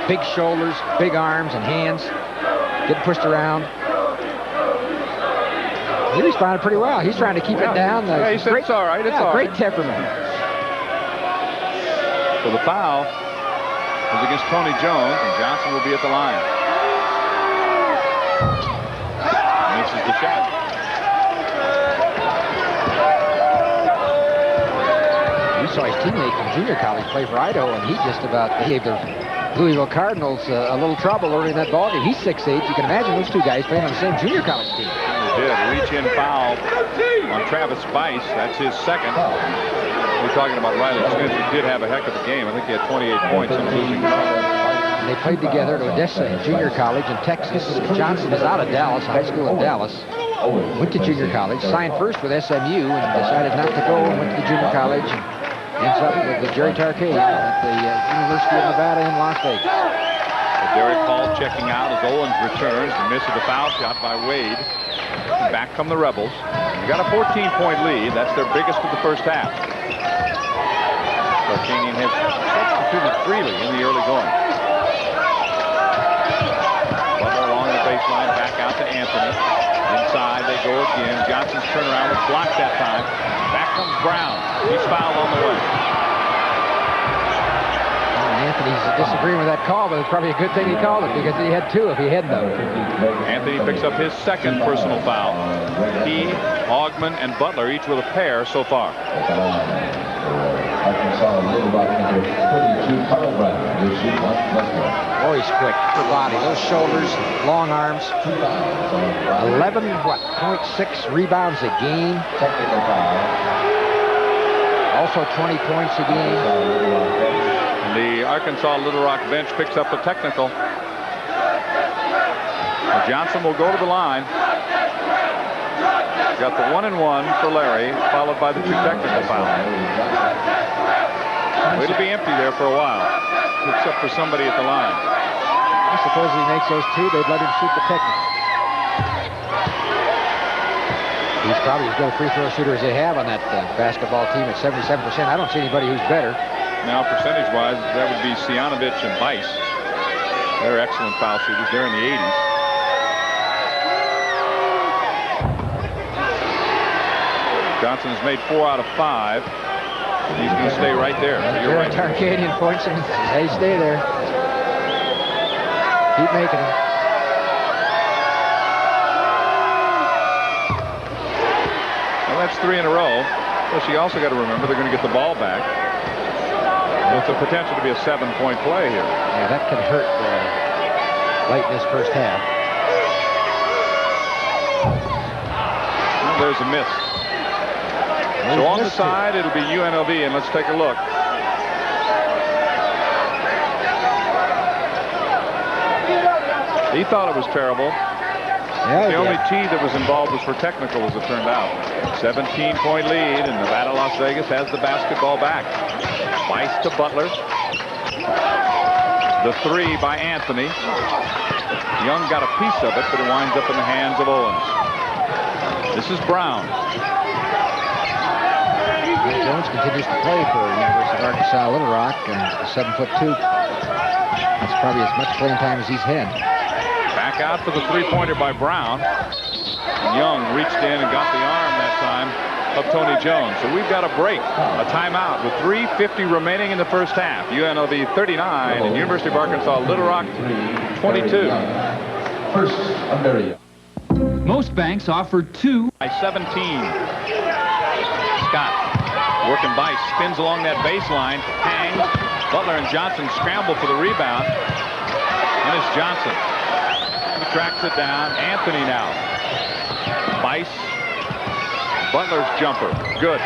big shoulders, big arms and hands, getting pushed around. He responded pretty well. He's trying to keep it down. Yeah, he said it's all right. It's all right. Great temperament. So the foul is against Tony Jones, and Johnson will be at the line. Misses the shot. You saw his teammate from junior college play for Idaho, and he just about gave the Louisville Cardinals a little trouble early in that ballgame. He's 6'8". You can imagine those 2 guys playing on the same junior college team. They did. Reach-in foul on Travis Bice. That's his second. We're talking about Riley Smith, who did have a heck of a game. I think he had 28 points in losing. They played together at Odessa Junior College in Texas. Johnson is out of Dallas, high school in Dallas. Went to junior college, signed first with SMU, and decided not to go and went to the junior college. And ends up with Jerry Tarkanian at the University of Nevada in Las Vegas. So Derek Hall checking out as Owens returns and misses the foul shot by Wade. Back come the Rebels. They've got a 14-point lead. That's their biggest of the first half. Tarkanian has substituted freely in the early going. baseline, back out to Anthony. Inside they go again. Johnson's turnaround was blocked that time. Back comes Brown. He's fouled on the way. Anthony's disagreeing with that call, but it's probably a good thing he called it because he had two if he hadn't done it. Anthony picks up his second personal foul. He, Augman, and Butler each with a pair so far. Oh, he's quick for body. Those shoulders, long arms. 11.6 rebounds a game. Also 20 points a game. The Arkansas Little Rock bench picks up a technical. Johnson will go to the line. Got the 1-and-1 for Larry, followed by the 2 technical fouls. It'll be empty there for a while, except for somebody at the line. I suppose if he makes those 2, they'd let him shoot the technical. He's probably as good a free throw shooter as they have on that basketball team at 77%. I don't see anybody who's better. Now, percentage-wise, that would be Sianovich and Bice. They're excellent foul shooters. They're in the 80s. Johnson has made 4 out of 5. He's going to stay right there. You're right. Tarkanian points him. Hey, stay there. Keep making them. Well, that's 3 in a row. Plus, you also got to remember they're going to get the ball back. With the potential to be a 7-point play here. Yeah, that could hurt late in this first half. Well, there's a miss. So on the side, it'll be UNLV, and let's take a look. He thought it was terrible. Yeah, the only T that was involved was for technical, as it turned out. 17-point lead, and Nevada, Las Vegas has the basketball back. Bice to Butler. The 3 by Anthony. Young got a piece of it, but it winds up in the hands of Owens. This is Brown. Jones continues to play for University of Arkansas Little Rock, and 7'2". That's probably as much playing time as he's had. Back out for the 3-pointer by Brown. Young reached in and got the arm that time of Tony Jones. So we've got a break, a timeout with 3:50 remaining in the first half. UNLV 39 and University of Arkansas Little Rock 22. First, America. Most banks offer 2 by 17. Scott working Bice, spins along that baseline, hangs. Butler and Johnson scramble for the rebound. And it's Johnson. He tracks it down. Anthony now. Bice. Butler's jumper. Good.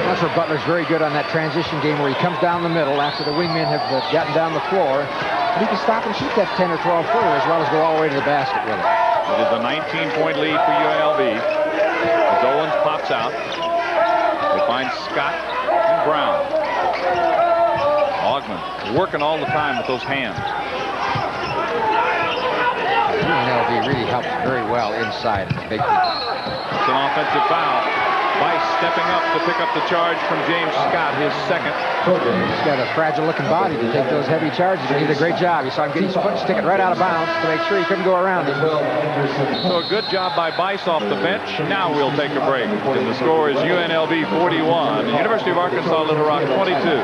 That's where Butler's very good on that transition game where he comes down the middle after the wingmen have gotten down the floor. And he can stop and shoot that 10 or 12 footer as well as go all the way to the basket with it. It is a 19-point lead for UNLV. As Owens pops out. They find Scott and Brown. Augman working all the time with those hands. UNLV really helps very well inside the big people. It's an offensive foul. Bice stepping up to pick up the charge from James Scott, his second. He's got a fragile-looking body to take those heavy charges. He did a great job. You saw him get his foot, stick it right out of bounds to make sure he couldn't go around it. So a good job by Bice off the bench. Now we'll take a break. And the score is UNLV 41, University of Arkansas Little Rock 22.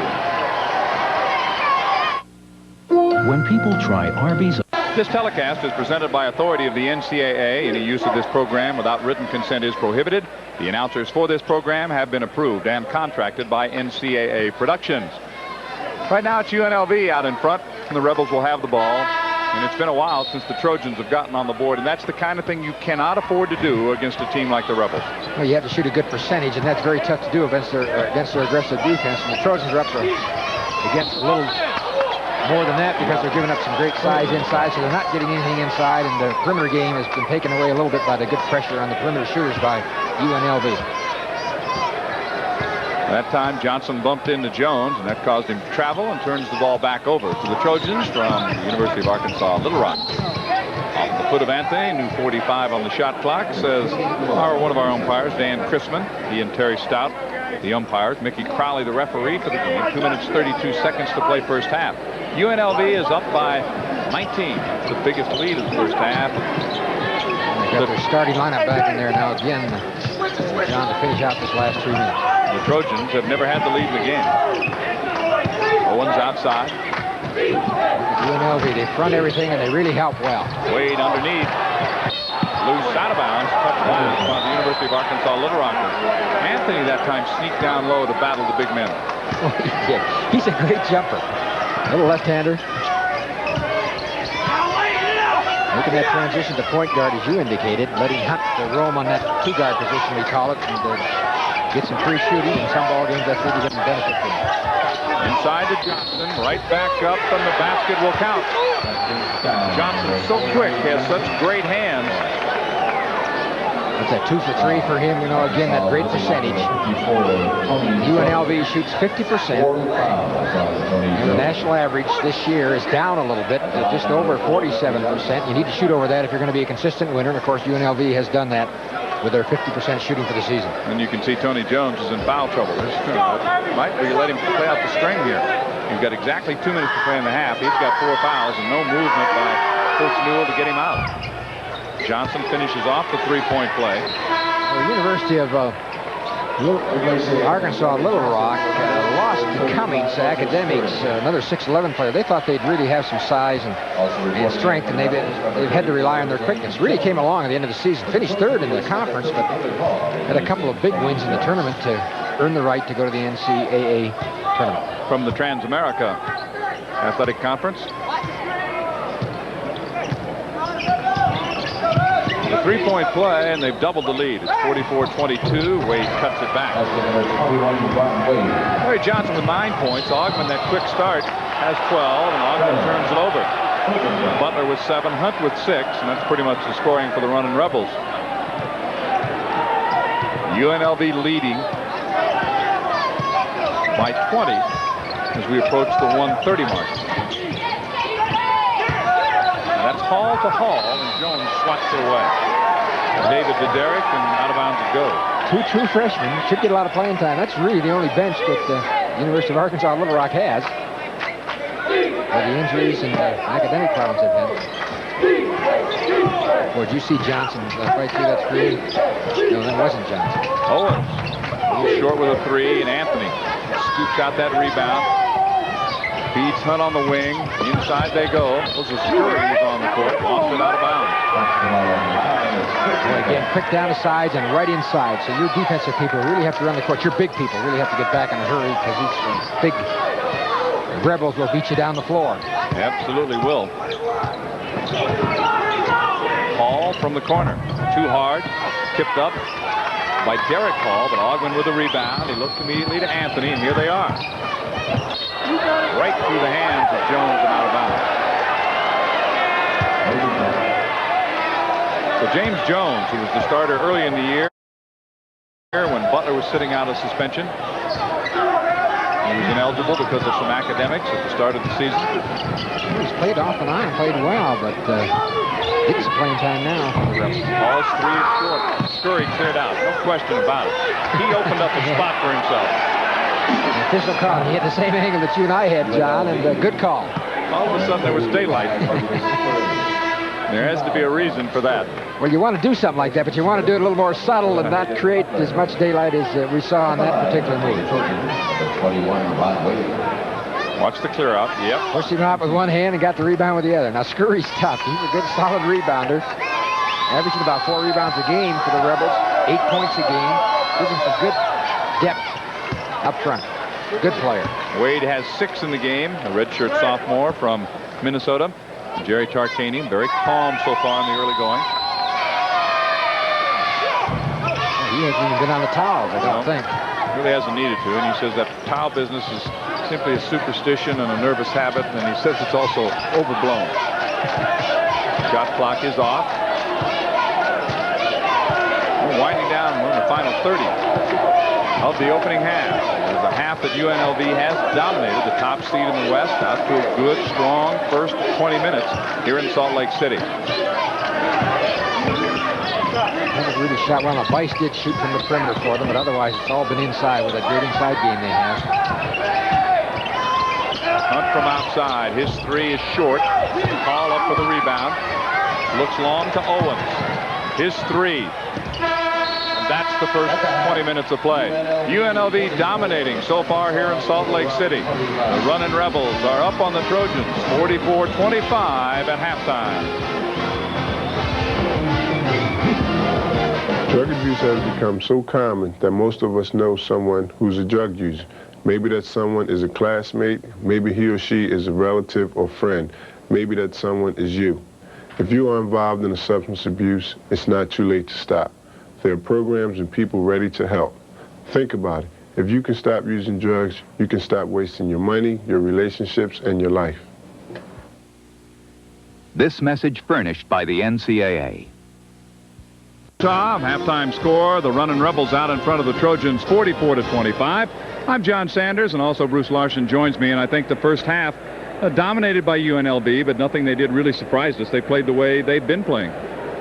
When people try Arby's... This telecast is presented by authority of the NCAA. Any use of this program without written consent is prohibited. The announcers for this program have been approved and contracted by NCAA Productions. Right now it's UNLV out in front, and the Rebels will have the ball. And it's been a while since the Trojans have gotten on the board, and that's the kind of thing you cannot afford to do against a team like the Rebels. Well, you have to shoot a good percentage, and that's very tough to do against their aggressive defense. And the Trojans are up against a little more than that because they're giving up some great size inside, so they're not getting anything inside, and the perimeter game has been taken away a little bit by the good pressure on the perimeter shooters by UNLV. That time Johnson bumped into Jones, and that caused him to travel and turns the ball back over to the Trojans from the University of Arkansas Little Rock. Off the foot of Anthony, new 45 on the shot clock, says one of our umpires, Dan Chrisman. He and Terry Stout, the umpires. Mickey Crowley, the referee for the game. 2 minutes 32 seconds to play first half. UNLV is up by 19. That's the biggest lead of the first half. They got their starting lineup back in there now again, John, to finish out this last 3 minutes. The Trojans have never had the lead in the game. Owens outside. UNLV, they front everything and they really help well. Wade underneath. Loose out of bounds. Touchdown by the University of Arkansas Little Rockers. Anthony that time sneaked down low to battle the big men. Oh, he did. He's a great jumper. Little left-hander. Making that transition to point guard, as you indicated, letting Hunt roam on that two-guard position, we call it, and get some free shooting. In some ball games, that's really going to benefit them. Inside to Johnson, right back up, and the basket will count. Johnson's so quick, he has such great hands. That's a 2 for 3 for him, you know, again, that great percentage. UNLV shoots 50%. And the national average this year is down a little bit, just over 47%. You need to shoot over that if you're going to be a consistent winner. And, of course, UNLV has done that with their 50% shooting for the season. And you can see Tony Jones is in foul trouble. Might be let him play out the string here. He's got exactly 2 minutes to play in the half. He's got 4 fouls and no movement by Coach Newell to get him out. Johnson finishes off the three-point play. The University of Arkansas Little Rock lost to Cummings Academics, another 6'11" player. They thought they'd really have some size and strength, and they've had to rely on their quickness. Really came along at the end of the season. Finished third in the conference, but had a couple of big wins in the tournament to earn the right to go to the NCAA tournament. From the Transamerica Athletic Conference. The three-point play, and they've doubled the lead. It's 44-22. Wade cuts it back. Larry Johnson with 9 points. Augman, that quick start, has 12, and Augman turns it over. Butler with 7, Hunt with 6, and that's pretty much the scoring for the Runnin' Rebels. UNLV leading by 20 as we approach the 1:30 mark. That's Hall to Hall, and Jones swats it away. David to Derrick, and out of bounds it goes. 2 true freshmen should get a lot of playing time. That's really the only bench that the University of Arkansas Little Rock has. Where the injuries and academic problems have been. Boy, did you see Johnson right through that screen? No, that wasn't Johnson. Owens, a little short with a 3, and Anthony scoops out that rebound. Feeds Hunt on the wing. Inside they go. Those are Scurry who's on the court. Lost it out of bounds. Well, again, quick down the sides and right inside. So your defensive people really have to run the court. Your big people really have to get back in a hurry because these big Rebels will beat you down the floor. Absolutely will. Hall from the corner. Too hard. Tipped up by Derrick Hall, but Augman with a rebound. He looks immediately to Anthony, and here they are. Right through the hands of Jones and out of bounds. So James Jones, who was the starter early in the year when Butler was sitting out of suspension. He was ineligible because of some academics at the start of the season. He's played off and on, played well, but getting some playing time now. Hall's 3 is short. Scurry cleared out, no question about it. He opened up a spot for himself. An official call. He had the same angle that you and I had, John, and a good call. All of a sudden there was daylight. There has to be a reason for that. Well, you want to do something like that, but you want to do it a little more subtle and not create as much daylight as we saw on that particular move. Watch the clear out. Yep. Pushed him out with one hand and got the rebound with the other. Now, Scurry's tough. He's a good, solid rebounder. Averaging about 4 rebounds a game for the Rebels. 8 points a game. Gives him some good depth up front. Good player. Wade has 6 in the game. A redshirt sophomore from Minnesota. Jerry Tarkanian, very calm so far in the early going. He hasn't even been on the towels, I don't think. Really hasn't needed to, and he says that towel business is simply a superstition and a nervous habit, and he says it's also overblown. Shot clock is off. We're winding down. We're in the final 30 of the opening half. It was a half that UNLV has dominated the top seed in the West out to a good, strong first 20 minutes here in Salt Lake City. Haven't really shot well. Vice did shoot from the perimeter for them, but otherwise it's all been inside with that great inside game they have. Hunt from outside. His three is short. Hall up for the rebound. Looks long to Owens. His three. And that's the first 20 minutes of play. UNLV dominating so far here in Salt Lake City. The Runnin' Rebels are up on the Trojans 44-25 at halftime. Drug abuse has become so common that most of us know someone who's a drug user. Maybe that someone is a classmate, maybe he or she is a relative or friend, maybe that someone is you. If you are involved in a substance abuse, it's not too late to stop. There are programs and people ready to help. Think about it. If you can stop using drugs, you can stop wasting your money, your relationships, and your life. This message furnished by the NCAA. Halftime score, the Runnin' Rebels out in front of the Trojans 44-25. I'm John Sanders, and also Bruce Larson joins me, and I think the first half dominated by UNLV, but nothing they did really surprised us. They played the way they've been playing.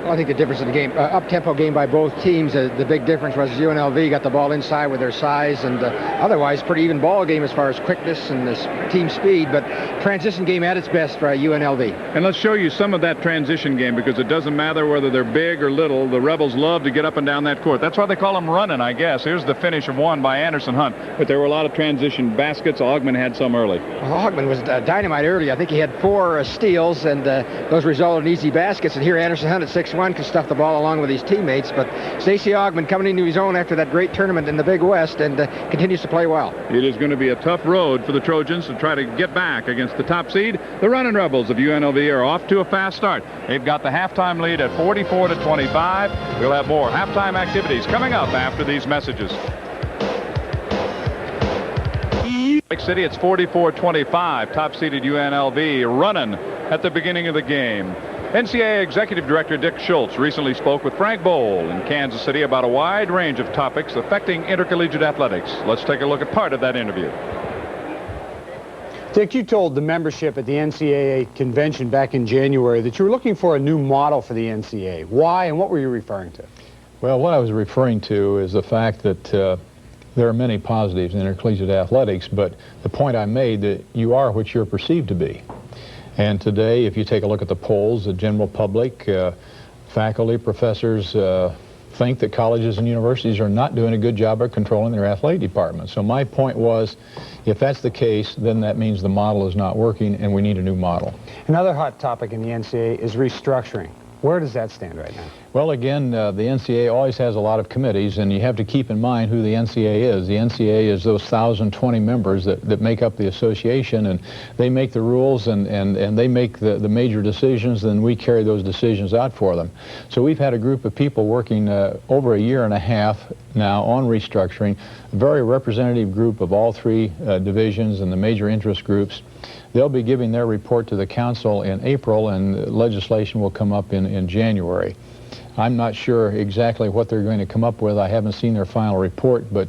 Well, I think the difference in the game, up-tempo game by both teams, the big difference was UNLV got the ball inside with their size, and otherwise pretty even ball game as far as quickness and this team speed, but transition game at its best for UNLV. And let's show you some of that transition game, because it doesn't matter whether they're big or little. The Rebels love to get up and down that court. That's why they call them running, I guess. Here's the finish of one by Anderson Hunt, but there were a lot of transition baskets. Augman had some early. Well, Augman was dynamite early. I think he had 4 steals, and those resulted in easy baskets, and here Anderson Hunt at 6'1" can stuff the ball along with his teammates, but Stacey Augman coming into his own after that great tournament in the Big West and continues to play well. It is going to be a tough road for the Trojans to try to get back against the top seed. The Runnin' Rebels of UNLV are off to a fast start. They've got the halftime lead at 44-25. We'll have more halftime activities coming up after these messages. Lake City, it's 44-25. Top-seeded UNLV running at the beginning of the game. NCAA Executive Director Dick Schultz recently spoke with Frank Bowl in Kansas City about a wide range of topics affecting intercollegiate athletics. Let's take a look at part of that interview. Dick, you told the membership at the NCAA convention back in January that you were looking for a new model for the NCAA. Why, and what were you referring to? Well, what I was referring to is the fact that there are many positives in intercollegiate athletics, but the point I made that you are what you're perceived to be. And today, if you take a look at the polls, the general public, faculty, professors think that colleges and universities are not doing a good job of controlling their athletic department. So my point was, if that's the case, then that means the model is not working and we need a new model. Another hot topic in the NCAA is restructuring. Where does that stand right now? Well, again, the NCAA always has a lot of committees, and you have to keep in mind who the NCAA is. The NCAA is those 1,020 members that make up the association, and they make the rules and they make the major decisions, and we carry those decisions out for them. So we've had a group of people working over a year and a half now on restructuring, a very representative group of all 3 divisions and the major interest groups. They'll be giving their report to the council in April, and legislation will come up in January. I'm not sure exactly what they're going to come up with. I haven't seen their final report, but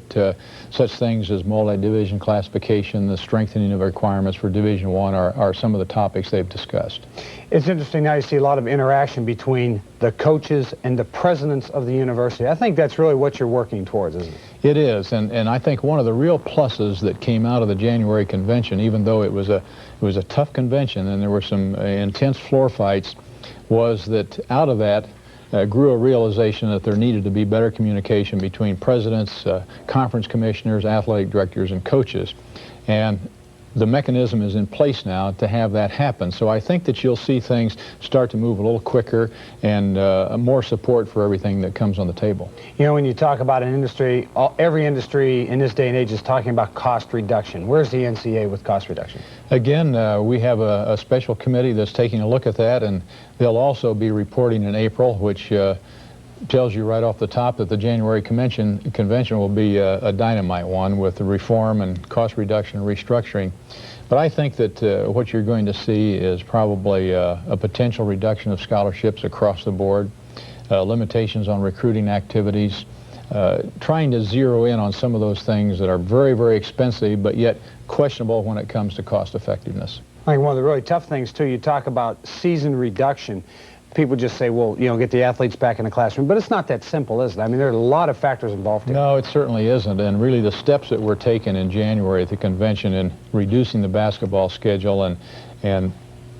such things as multi-division classification, the strengthening of requirements for Division I are some of the topics they've discussed. It's interesting now you see a lot of interaction between the coaches and the presidents of the university. I think that's really what you're working towards, isn't it? It is, and I think one of the real pluses that came out of the January convention, even though it was a tough convention and there were some intense floor fights, was that out of that grew a realization that there needed to be better communication between presidents, conference commissioners, athletic directors, and coaches. And the mechanism is in place now to have that happen. So I think that you'll see things start to move a little quicker and more support for everything that comes on the table. You know, when you talk about an industry, every industry in this day and age is talking about cost reduction. Where's the NCAA with cost reduction? Again, we have a special committee that's taking a look at that, and they'll also be reporting in April, which tells you right off the top that the January convention will be a dynamite one with the reform and cost reduction and restructuring. But I think that what you're going to see is probably a potential reduction of scholarships across the board, limitations on recruiting activities, trying to zero in on some of those things that are very, very expensive, but yet questionable when it comes to cost effectiveness. I think one of the really tough things, too, you talk about season reduction. people just say, well, you know, get the athletes back in the classroom. But it's not that simple, is it? I mean, there are a lot of factors involved here. No, it certainly isn't. And really the steps that were taken in January at the convention in reducing the basketball schedule and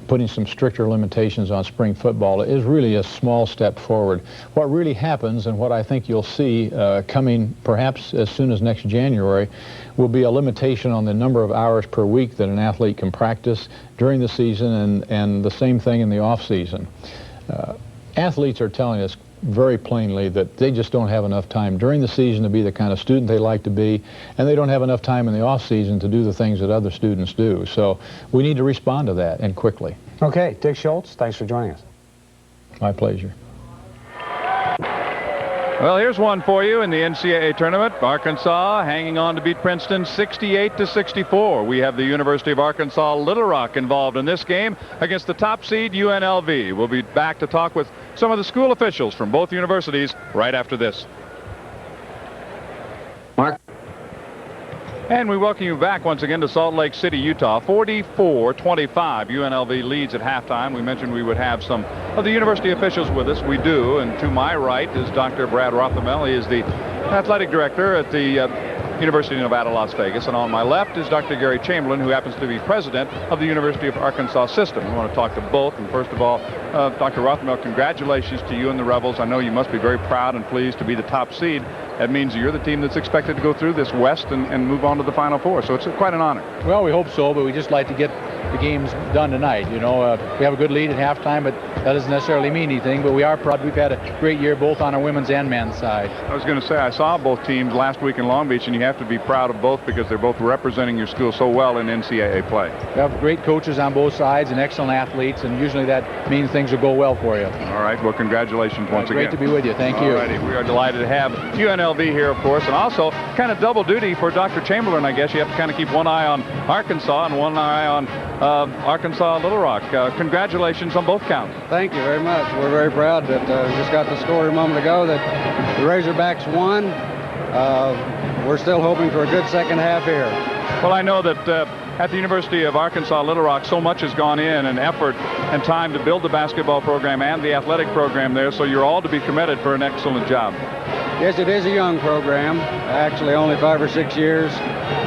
putting some stricter limitations on spring football is really a small step forward. What really happens, and what I think you'll see coming perhaps as soon as next January, will be a limitation on the number of hours per week that an athlete can practice during the season, and the same thing in the off season. Athletes are telling us very plainly that they just don't have enough time during the season to be the kind of student they like to be, and they don't have enough time in the off season to do the things that other students do. So we need to respond to that, and quickly. Okay, Dick Schultz, thanks for joining us. My pleasure. Well, here's one for you in the NCAA tournament. Arkansas hanging on to beat Princeton 68-64. We have the University of Arkansas Little Rock involved in this game against the top seed UNLV. We'll be back to talk with some of the school officials from both universities right after this. Mark. And we welcome you back once again to Salt Lake City, Utah. 44-25. UNLV leads at halftime. We mentioned we would have some of the university officials with us. We do. And to my right is Dr. Brad Rothermel. He is the athletic director at the University of Nevada, Las Vegas. And on my left is Dr. Gary Chamberlain, who happens to be president of the University of Arkansas system. We want to talk to both. And first of all, Dr. Rothermel, congratulations to you and the Rebels. I know you must be very proud and pleased to be the top seed. That means you're the team that's expected to go through this West and move on to the Final Four. So it's quite an honor. Well, we hope so, but we just like to get the games done tonight. You know, we have a good lead at halftime, but that doesn't necessarily mean anything. But we are proud. We've had a great year both on our women's and men's side. I was going to say, I saw both teams last week in Long Beach, and you have to be proud of both because they're both representing your school so well in NCAA play. We have great coaches on both sides and excellent athletes, and usually that means things will go well for you. All right. Well, congratulations once again. Great to be with you. Thank you. All righty. We are delighted to have UNLV here, of course, and also kind of double duty for Dr. Chamberlain, I guess. You have to kind of keep one eye on Arkansas and one eye on Arkansas Little Rock. Congratulations on both counts. Thank you very much. We're very proud that we just got the score a moment ago that the Razorbacks won. We're still hoping for a good second half here. Well, I know that at the University of Arkansas Little Rock, so much has gone in and effort and time to build the basketball program and the athletic program there, so you're all to be commended for an excellent job. Yes, it is a young program, actually only 5 or 6 years.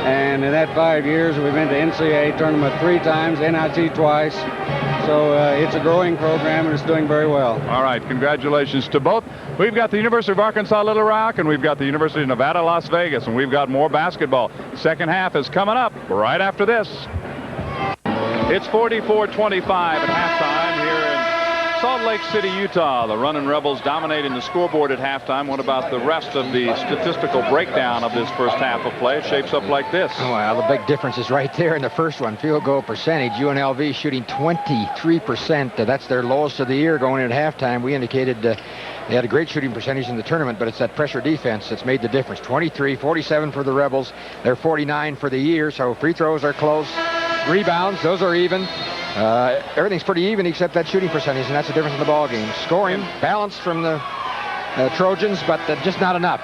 And in that 5 years, we've been to NCAA tournament 3 times, NIT twice. So it's a growing program, and it's doing very well. All right, congratulations to both. We've got the University of Arkansas Little Rock, and we've got the University of Nevada, Las Vegas, and we've got more basketball. Second half is coming up right after this. It's 44-25 at halftime here in Salt Lake City, Utah. The Runnin' Rebels dominating the scoreboard at halftime. What about the rest of the statistical breakdown of this first half of play? It shapes up like this. Well, the big difference is right there in the first one. Field goal percentage. UNLV shooting 23%. That's their lowest of the year going in at halftime. We indicated they had a great shooting percentage in the tournament, but it's that pressure defense that's made the difference. 23, 47 for the Rebels. They're 49 for the year, so free throws are close. Rebounds, those are even. Everything's pretty even except that shooting percentage, and that's the difference in the ball game. Scoring, balanced from the Trojans, but just not enough.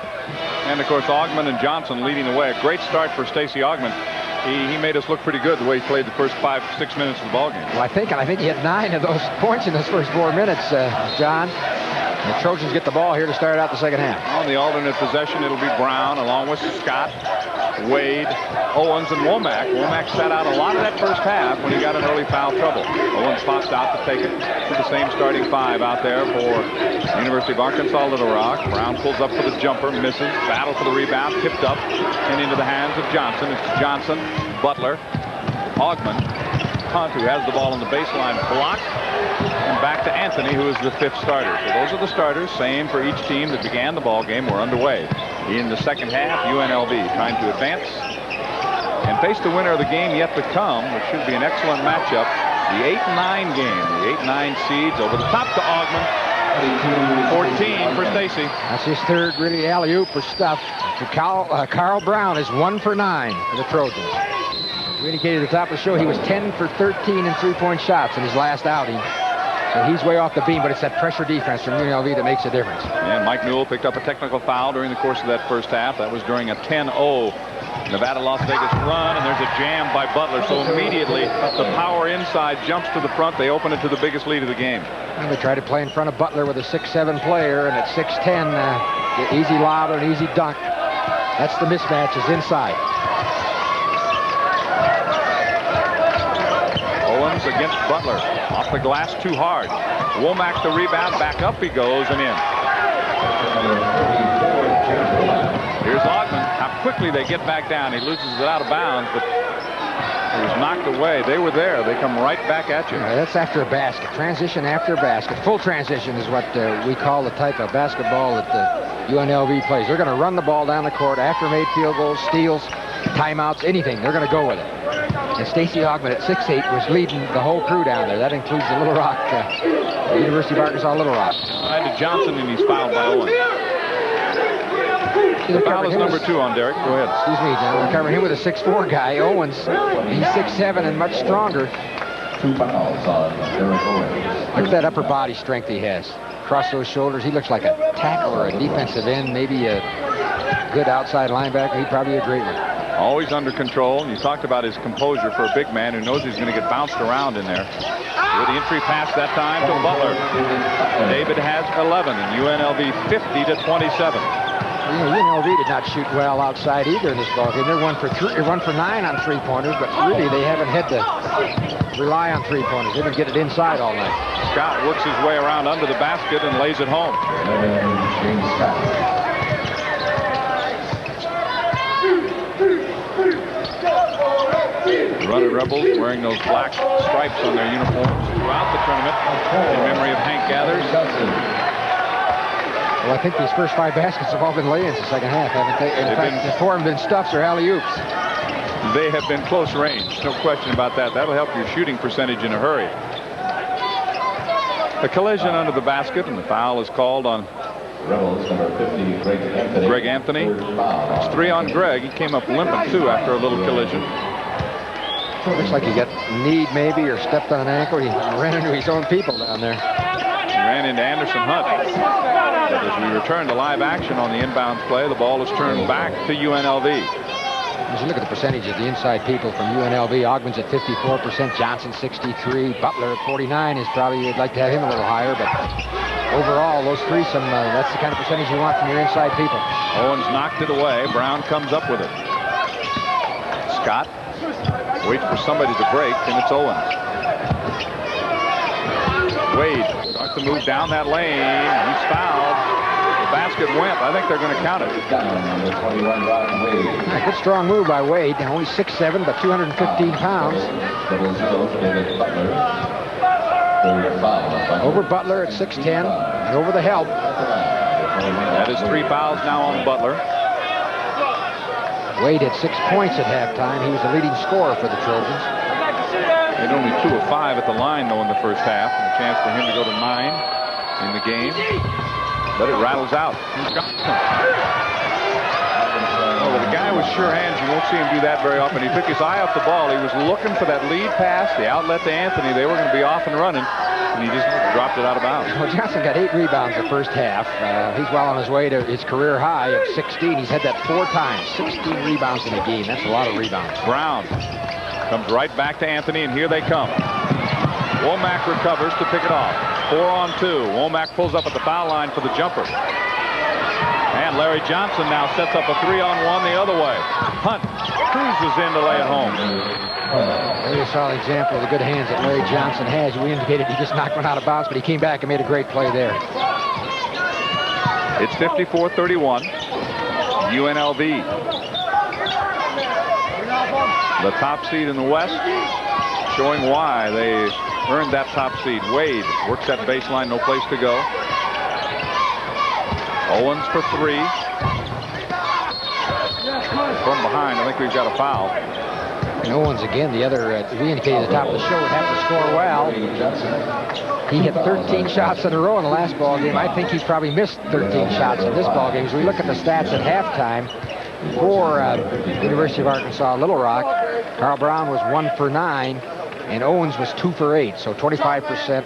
And, of course, Augman and Johnson leading the way. A great start for Stacey Augman. He made us look pretty good the way he played the first 5-6 minutes of the ball game. Well, I think he had 9 of those points in those first 4 minutes, John. The Trojans get the ball here to start out the second half. On the alternate possession, it'll be Brown along with Scott, Wade, Owens, and Womack. Womack sat out a lot of that first half when he got in early foul trouble. Owens pops out to take it to the same starting 5 out there for University of Arkansas Little Rock. Brown pulls up for the jumper, misses, battle for the rebound, tipped up and into the hands of Johnson. It's Johnson, Butler, Augman, Hunt, who has the ball on the baseline, blocked, and back to Anthony, who is the 5th starter. So those are the starters, same for each team that began the ball game. We're underway. In the second half, UNLV trying to advance and face the winner of the game yet to come, which should be an excellent matchup. The 8-9 game, the 8-9 seeds over the top to Augman. 14 for Stacey. That's his third really alley-oop for stuff. So Carl Brown is 1 for 9 for the Trojans. We indicated at the top of the show he was 10 for 13 in three-point shots in his last outing. So he's way off the beam, but it's that pressure defense from UNLV that makes a difference. And Mike Newell picked up a technical foul during the course of that first half. That was during a 10-0 Nevada, Las Vegas run, and there's a jam by Butler. So immediately the power inside jumps to the front. They open it to the biggest lead of the game. And they try to play in front of Butler with a 6'7" player, and at 6'10", the easy lob or an easy dunk. That's the mismatch, is inside. Owens against Butler. Off the glass too hard. Womack the rebound. Back up he goes and in. Here's Ogman. How quickly they get back down. He loses it out of bounds, but he was knocked away. They were there. They come right back at you. That's after a basket. Transition after a basket. Full transition is what we call the type of basketball that UNLV plays. They're going to run the ball down the court after made field goals, steals, timeouts, anything. They're going to go with it. And Stacey Ogman at 6'8" was leading the whole crew down there. That includes the Little Rock, University of Arkansas Little Rock. Behind to Johnson, and he's fouled by Owens. The foul is number 2 on Derek. Go ahead. Excuse me, John. We're covering him with a 6'4" guy. Owens, he's 6'7" and much stronger. 2 fouls on Derek Owens. Look at that upper body strength he has. Across those shoulders, he looks like a tackle or a defensive end, maybe a good outside linebacker. He'd probably be a great one. Always under control. And you talked about his composure for a big man who knows he's going to get bounced around in there. With the entry pass that time to Butler. David has 11 and UNLV 50-27. UNLV did not shoot well outside either in this ballgame. They're 1 for 9 on three-pointers, but really they haven't had to rely on three-pointers. They've been getting it inside all night. Scott works his way around under the basket and lays it home. The Running Rebels wearing those black stripes on their uniforms throughout the tournament in memory of Hank Gathers. Well, I think these first 5 baskets have all been lay-ins the second half, haven't they? In fact, the 4 have been stuffs or alley-oops. They have been close range, no question about that. That'll help your shooting percentage in a hurry. A collision under the basket, and the foul is called on Rebels, number 50, Greg Anthony. It's 3 on Greg. He came up limping, too, after a little collision. Looks like he got kneed, maybe, or stepped on an ankle. He ran into his own people down there. He ran into Anderson Hunt. But as we return to live action on the inbounds play, the ball is turned back to UNLV. As you look at the percentage of the inside people from UNLV, Ogman's at 54%, Johnson 63, Butler at 49 is probably, you'd like to have him a little higher, but overall, those threesome, that's the kind of percentage you want from your inside people. Owens knocked it away. Brown comes up with it. Scott waits for somebody to break, and it's Owens. Wade starts to move down that lane. He's fouled. The basket went. I think they're going to count it. Good strong move by Wade. Only 6'7", but 215 pounds. Over Butler at 6'10", and over the help. That is 3 fouls now on Butler. Wade had 6 points at halftime. He was the leading scorer for the Trojans. Hit only 2 of 5 at the line, though, in the first half. And a chance for him to go to 9 in the game. But it rattles out. Oh, with a guy with sure hands, you won't see him do that very often. He took his eye off the ball. He was looking for that lead pass, the outlet to Anthony. They were going to be off and running, and he just dropped it out of bounds. Well, Johnson got 8 rebounds the first half. He's well on his way to his career high of 16. He's had that 4 times. 16 rebounds in a game. That's a lot of rebounds. Brown comes right back to Anthony, and here they come. Womack recovers to pick it off. 4 on 2. Womack pulls up at the foul line for the jumper. And Larry Johnson now sets up a 3-on-1 the other way. Hunt cruises in to lay it home. Very solid example of the good hands that Larry Johnson has. We indicated he just knocked one out of bounds, but he came back and made a great play there. It's 54-31. UNLV. The top seed in the West, showing why they earned that top seed. Wade works that baseline, no place to go. Owens for 3. From behind, I think we've got a foul. And Owens again, the other, we indicated at the top of the show, would have to score well. He hit 13 shots in a row in the last ball game. I think he's probably missed 13 shots in this ball game. As we look at the stats at halftime for University of Arkansas Little Rock, Carl Brown was 1 for 9, and Owens was 2 for 8, so 25%.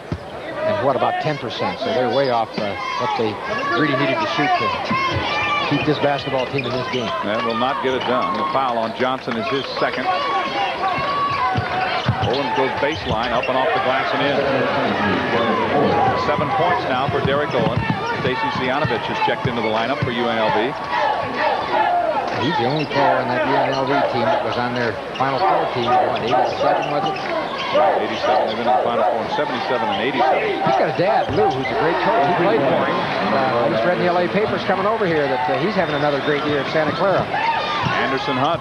And what, about 10%? So they're way off what they really needed to shoot to keep this basketball team in this game. That will not get it done. The foul on Johnson is his second. Owens goes baseline, up and off the glass and in. 7 points now for Derek Owens. Stacy Cianovich has checked into the lineup for UNLV. He's the only player on that UNLV team that was on their Final Four team. What, 87 was it? 87. They've been in the Final Four in 77 and 87. He's got a dad, Lou, who's a great coach. He played for him. I just read in the LA papers coming over here that he's having another great year at Santa Clara. Anderson Hunt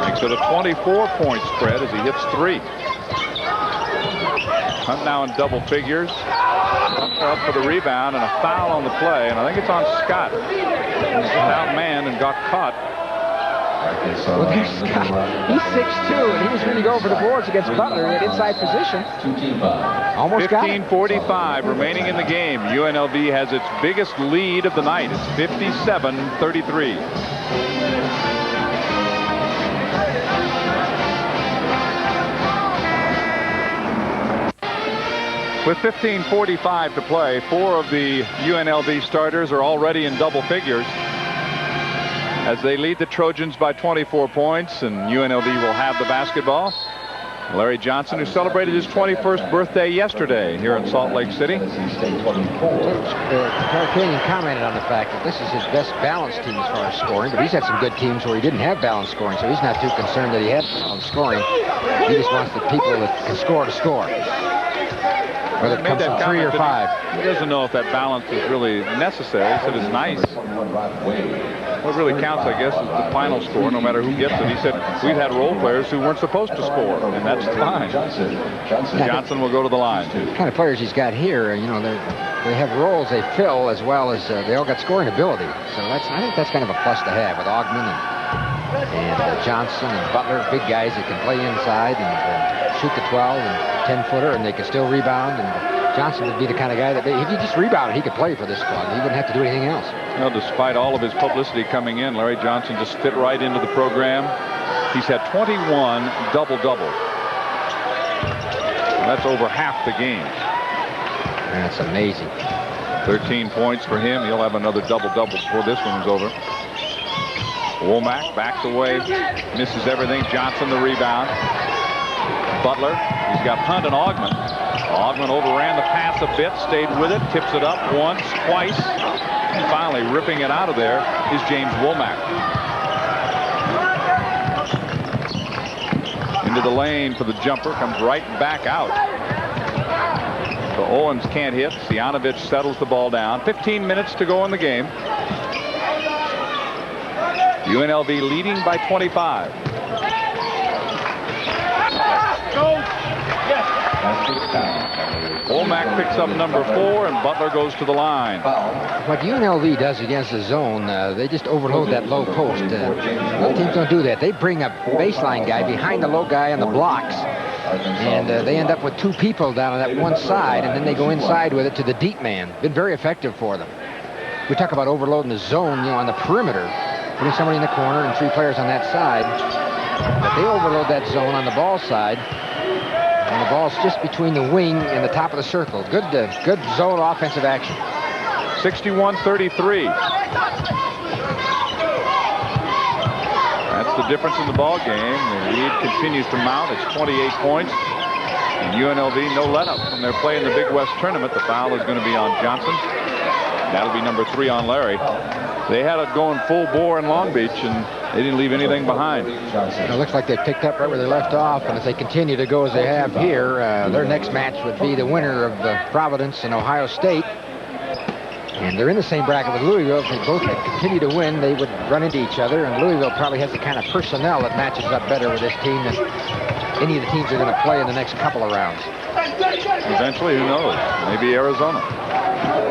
makes it a 24-point spread as he hits 3. Hunt now in double figures. Up for the rebound and a foul on the play, and I think it's on Scott. He's outmanned and got caught. Well, there's Scott. He's 6'2", and he was really going for the boards against Butler in inside position. Almost got it. 15:45 remaining in the game. UNLV has its biggest lead of the night. It's 57-33. With 15:45 to play, 4 of the UNLV starters are already in double figures as they lead the Trojans by 24 points, and UNLV will have the basketball. Larry Johnson, who celebrated his 21st birthday yesterday here in Salt Lake City. Tarkanian commented on the fact that this is his best balanced team as far as scoring, but he's had some good teams where he didn't have balanced scoring, so he's not too concerned that he has balanced scoring. He just wants the people that can score to score. Whether it comes from 3 or 5. He doesn't know if that balance is really necessary. He said it's nice. What really counts, I guess, is the final score, no matter who gets it. He said, we've had role players who weren't supposed to score, and that's fine. Johnson will go to the line. The kind of players he's got here, you know, they have roles they fill as well as they all got scoring ability. So I think that's kind of a plus to have with Augman and Johnson and Butler, big guys that can play inside and shoot the 12 and 10-footer, and they can still rebound. And Johnson would be the kind of guy that if he just rebounded, he could play for this squad. He wouldn't have to do anything else. Well, despite all of his publicity coming in, Larry Johnson just fit right into the program. He's had 21 double-doubles. That's over half the game. That's amazing. 13 points for him. He'll have another double-double before this one's over. Womack backs away, misses everything. Johnson the rebound. Butler, he's got Hunt and Augman. Augman overran the pass a bit, stayed with it, tips it up once, twice, and finally ripping it out of there is James Womack. Into the lane for the jumper, comes right back out. So Owens can't hit. Cianovich settles the ball down. 15 minutes to go in the game. UNLV leading by 25. Womack picks up number 4, and Butler goes to the line. What UNLV does against the zone, they just overload that low post. Other teams don't do that. They bring a baseline guy behind the low guy on the blocks, and they end up with 2 people down on that one side, and then they go inside with it to the deep man. Been very effective for them. We talk about overloading the zone, you know, on the perimeter, putting somebody in the corner and 3 players on that side. But they overload that zone on the ball side. And the ball's just between the wing and the top of the circle. Good zone offensive action. 61-33. That's the difference in the ball game. The lead continues to mount. It's 28 points. And UNLV no let-up from their play in the Big West tournament. The foul is going to be on Johnson. That'll be number 3 on Larry. They had it going full bore in Long Beach, and they didn't leave anything behind. It looks like they picked up right where they left off, and if they continue to go as they have here, their next match would be the winner of Providence and Ohio State. And they're in the same bracket with Louisville. If they both continue to win, they would run into each other, and Louisville probably has the kind of personnel that matches up better with this team than any of the teams are going to play in the next couple of rounds. Eventually, who knows? Maybe Arizona.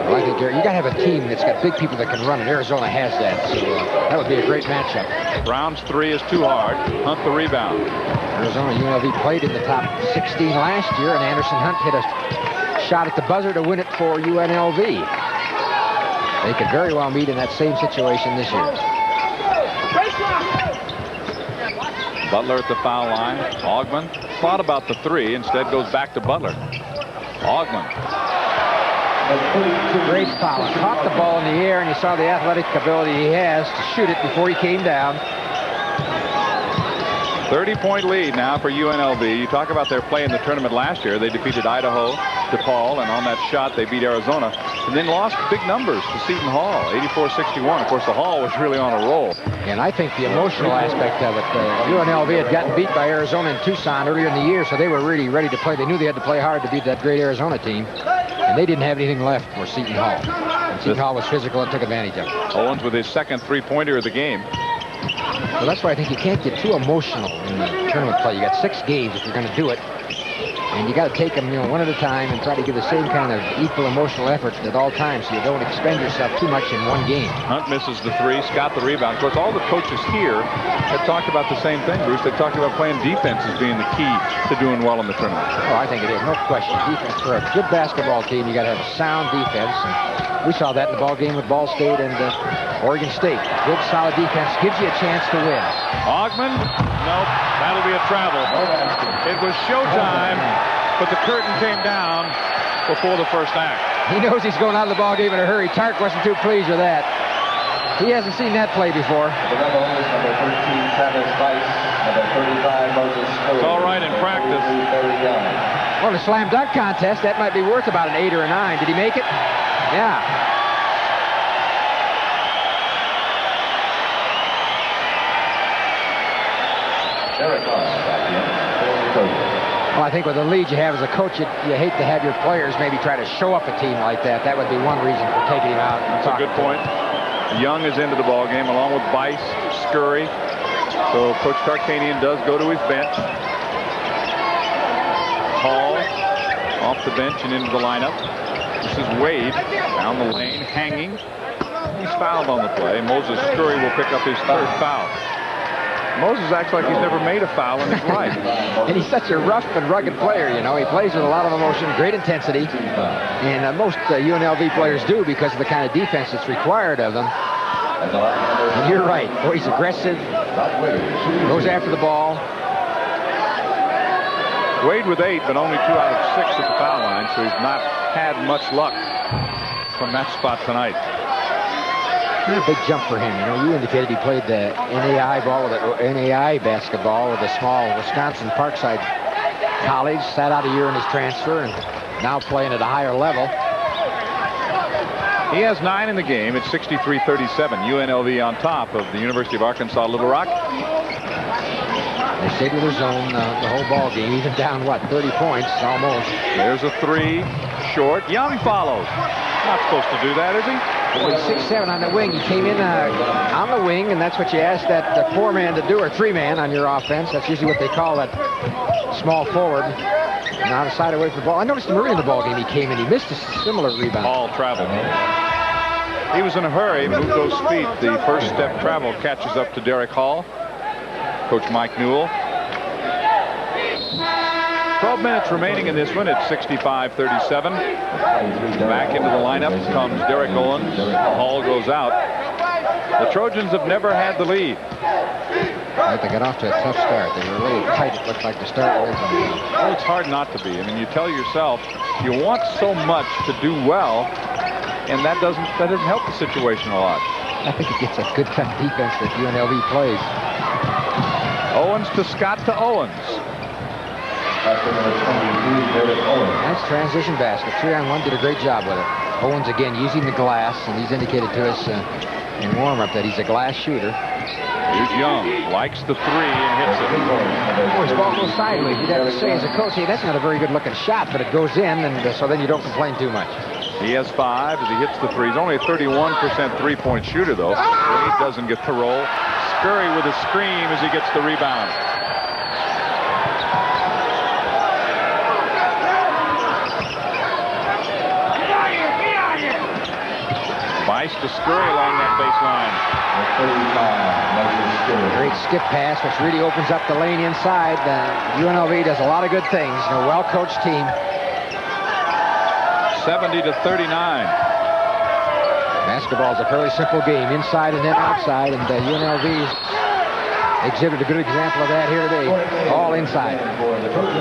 Well, I think you got to have a team that's got big people that can run, and Arizona has that. So that would be a great matchup. Brown's 3 is too hard. Hunt the rebound. Arizona UNLV played in the top 16 last year, and Anderson Hunt hit a shot at the buzzer to win it for UNLV. They could very well meet in that same situation this year. Butler at the foul line. Augman thought about the 3, instead goes back to Butler. Augman. Great foul. Caught the ball in the air, and you saw the athletic ability he has to shoot it before he came down. 30-point lead now for UNLV. You talk about their play in the tournament last year. They defeated Idaho, DePaul, and on that shot they beat Arizona, and then lost big numbers to Seton Hall, 84-61. Of course, the Hall was really on a roll. And I think the emotional aspect of it, UNLV had gotten beat by Arizona in Tucson earlier in the year, so they were really ready to play. They knew they had to play hard to beat that great Arizona team, and they didn't have anything left for Seton Hall. And Seton Hall was physical and took advantage of it. Owens with his second three-pointer of the game. So that's why I think you can't get too emotional in the tournament play. You got 6 games if you're going to do it, and you got to take them, one at a time and try to give the same kind of equal emotional effort at all times, so you don't expend yourself too much in one game. Hunt misses the 3. Scott the rebound. Of course, all the coaches here have talked about the same thing, Bruce. They talked about playing defense as being the key to doing well in the tournament. Oh, I think it is, no question. Defense for a good basketball team, you got to have a sound defense. And we saw that in the ball game with Ball State and Oregon State. Good, solid defense gives you a chance to win. Ogman? Nope. That'll be a travel. It was showtime, but the curtain came down before the first act. He knows he's going out of the ball game in a hurry. Tark wasn't too pleased with that. He hasn't seen that play before. It's all right in practice. Well, the slam dunk contest, that might be worth about an 8 or a 9. Did he make it? Yeah. Well, I think with the lead you have as a coach, you hate to have your players maybe try to show up a team like that. That would be one reason for taking him out. That's a good point. Young is into the ball game along with Bice, Scurry. So Coach Tarkanian does go to his bench. Hall off the bench and into the lineup. This is Wade down the lane, hanging. He's fouled on the play. Moses Scurry will pick up his 3rd foul. Moses acts like he's never made a foul in his life. And he's such a rough and rugged player, He plays with a lot of emotion, great intensity. And most UNLV players do because of the kind of defense that's required of them. And you're right. Boy, he's aggressive. Goes after the ball. Wade with 8, but only 2 out of 6 at the foul line, so he's not had much luck from that spot tonight. A big jump for him. You indicated he played the NAI basketball with a small Wisconsin Parkside college, sat out a year in his transfer, and now playing at a higher level. He has 9 in the game. It's 63-37. UNLV on top of the University of Arkansas Little Rock. They stayed with their zone the whole ball game, even down, 30 points almost. There's a 3, short. Young follows. Not supposed to do that, is he? Boy, 6'7" on the wing. He came in on the wing, and that's what you ask that 4-man to do, or 3-man on your offense. That's usually what they call that small forward. And out of sight away from the ball. I noticed him early in the ball game. He came in. He missed a similar rebound. All travel. He was in a hurry, moved those feet. The first step travel catches up to Derek Hall. Coach Mike Newell. 12 minutes remaining in this one. It's 65-37. Back into the lineup comes Derek Owens. Hall goes out. The Trojans have never had the lead. They got off to a tough start. They were really tight, it looked like, to start with. Well, it's hard not to be. I mean, you tell yourself you want so much to do well, and that doesn't help the situation a lot. I think it gets a good kind of defense that UNLV plays. Owens to Scott to Owens. Nice transition basket. 3-on-1, did a great job with it. Owens again using the glass, and he's indicated to us in warm-up that he's a glass shooter. Here's Young, likes the 3 and hits it. Boy, his ball goes sideways. You'd have to say as a coach, hey, that's not a very good-looking shot, but it goes in, and so then you don't complain too much. He has 5 as he hits the 3. He's only a 31% three-point shooter, though. Wade doesn't get the roll. Scurry with a scream as he gets the rebound. Bice to Scurry along that baseline. Great skip pass, which really opens up the lane inside. UNLV does a lot of good things. A well-coached team. 70-39. Basketball is a fairly simple game, inside and then outside, and UNLV exhibit a good example of that here today. All inside.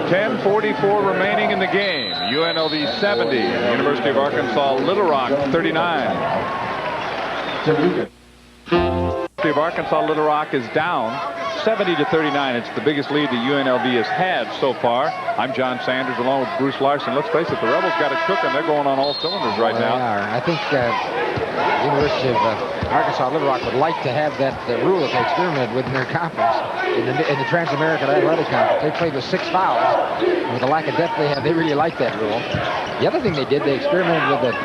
10:44 remaining in the game. UNLV 70, University of Arkansas Little Rock 39. University of Arkansas Little Rock is down 70-39. It's the biggest lead that UNLV has had so far. I'm John Sanders along with Bruce Larson. Let's face it, the Rebels got it cooking. They're going on all cylinders right now. They are. I think University of Arkansas Little Rock would like to have that rule that they experimented with in their conference, in the Trans-American Athletic Conference. They played with 6 fouls. And with the lack of depth they have, they really like that rule. The other thing they did, they experimented with the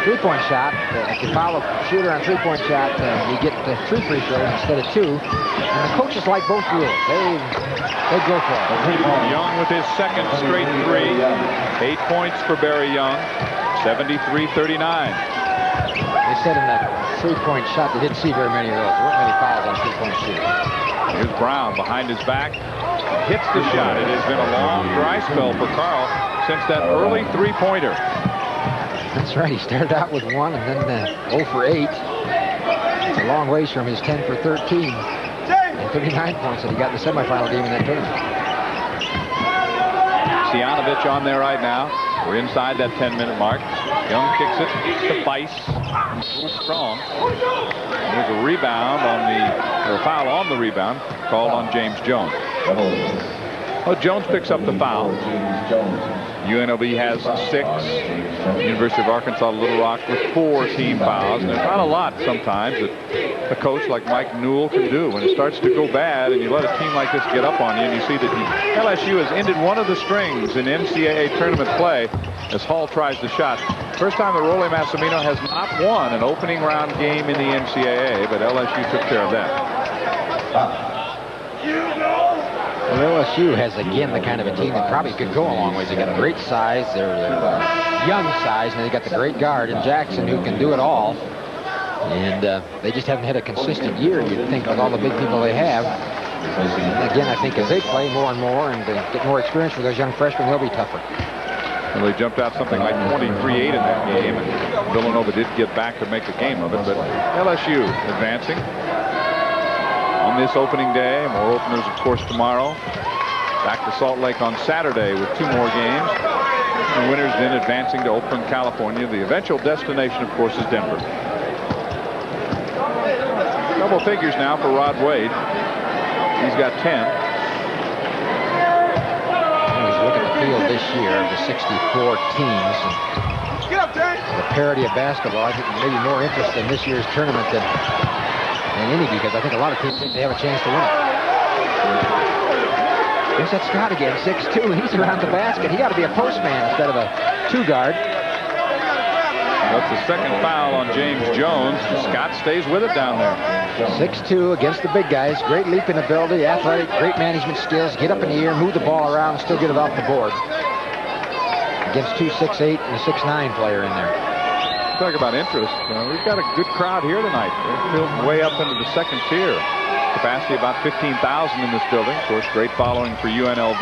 three-point shot. If you foul a shooter on three-point shot, you get 3 free throws instead of 2. And the coaches like both rules. They go for it. Young with his second straight 3. 8 points for Barry Young. 73-39. They said in that three-point shot they didn't see very many of those. There weren't many fouls on three-point shooting. Here's Brown behind his back. Hits the shot. It has been a long dry spell for Carl since that early three-pointer. That's right. He started out with 1 and then 0 for 8. It's a long ways from his 10 for 13 and 39 points that he got in the semifinal game in that tournament. Cianovich on there right now. We're inside that 10-minute mark. Young kicks it to Bice. A little strong. And there's a rebound or foul on the rebound called on James Jones. Oh, Jones picks up the foul. UNLV has 6. University of Arkansas Little Rock with 4 team fouls. And there's not a lot sometimes that a coach like Mike Newell can do. When it starts to go bad and you let a team like this get up on you and you see that LSU has ended one of the strings in NCAA tournament play as Hall tries the shot. First time that Rolly Massimino has not won an opening round game in the NCAA, but LSU took care of that. Well, LSU has, again, the kind of a team that probably could go a long ways. They got a great size. They're young size, and they got the great guard in Jackson who can do it all. And they just haven't had a consistent year, you'd think, with all the big people they have. And again, I think as they play more and more and get more experience with those young freshmen, they'll be tougher. Well, they jumped out something like 23-8 in that game, and Villanova did get back to make a game of it. But LSU advancing on this opening day. More openers, of course, tomorrow. Back to Salt Lake on Saturday with 2 more games. And winners then advancing to Oakland, California. The eventual destination, of course, is Denver. Double figures now for Rod Wade. He's got 10. Look at the field this year of the 64 teams. The parity of basketball, I think maybe more interest in this year's tournament than any, because I think a lot of teams think they have a chance to win it. There's that Scott again, 6'2", he's around the basket. He got to be a postman instead of a 2-guard. That's the second foul on James Jones. Scott stays with it down there. 6'2" against the big guys. Great leaping ability, athletic, great management skills. Get up in the air, move the ball around, and still get it off the board. Against 2 6'8" and a 6'9" player in there. Talk about interest. We've got a good crowd here tonight. They're filled way up into the second tier. Capacity about 15,000 in this building. Of course, great following for UNLV.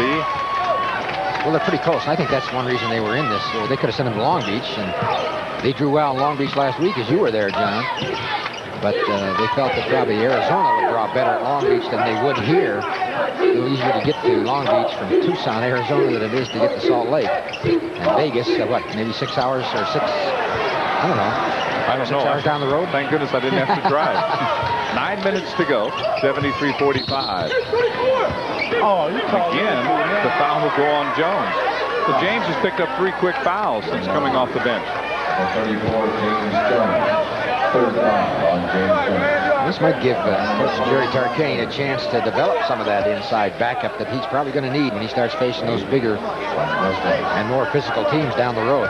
Well, they're pretty close. I think that's one reason they were in this. They could have sent them to Long Beach, and they drew well in Long Beach last week, as you were there, John. But they felt that probably Arizona would draw better at Long Beach than they would here. A little easier to get to Long Beach from Tucson, Arizona, than it is to get to Salt Lake. And Vegas, what, maybe 6 hours or 6... I don't know. 6 hours down the road? Thank goodness I didn't have to drive. 9 minutes to go. 73-45. Again, the foul will go on Jones. So James has picked up 3 quick fouls since coming off the bench. This might give Jerry Tarkanian a chance to develop some of that inside backup that he's probably going to need when he starts facing those bigger and more physical teams down the road.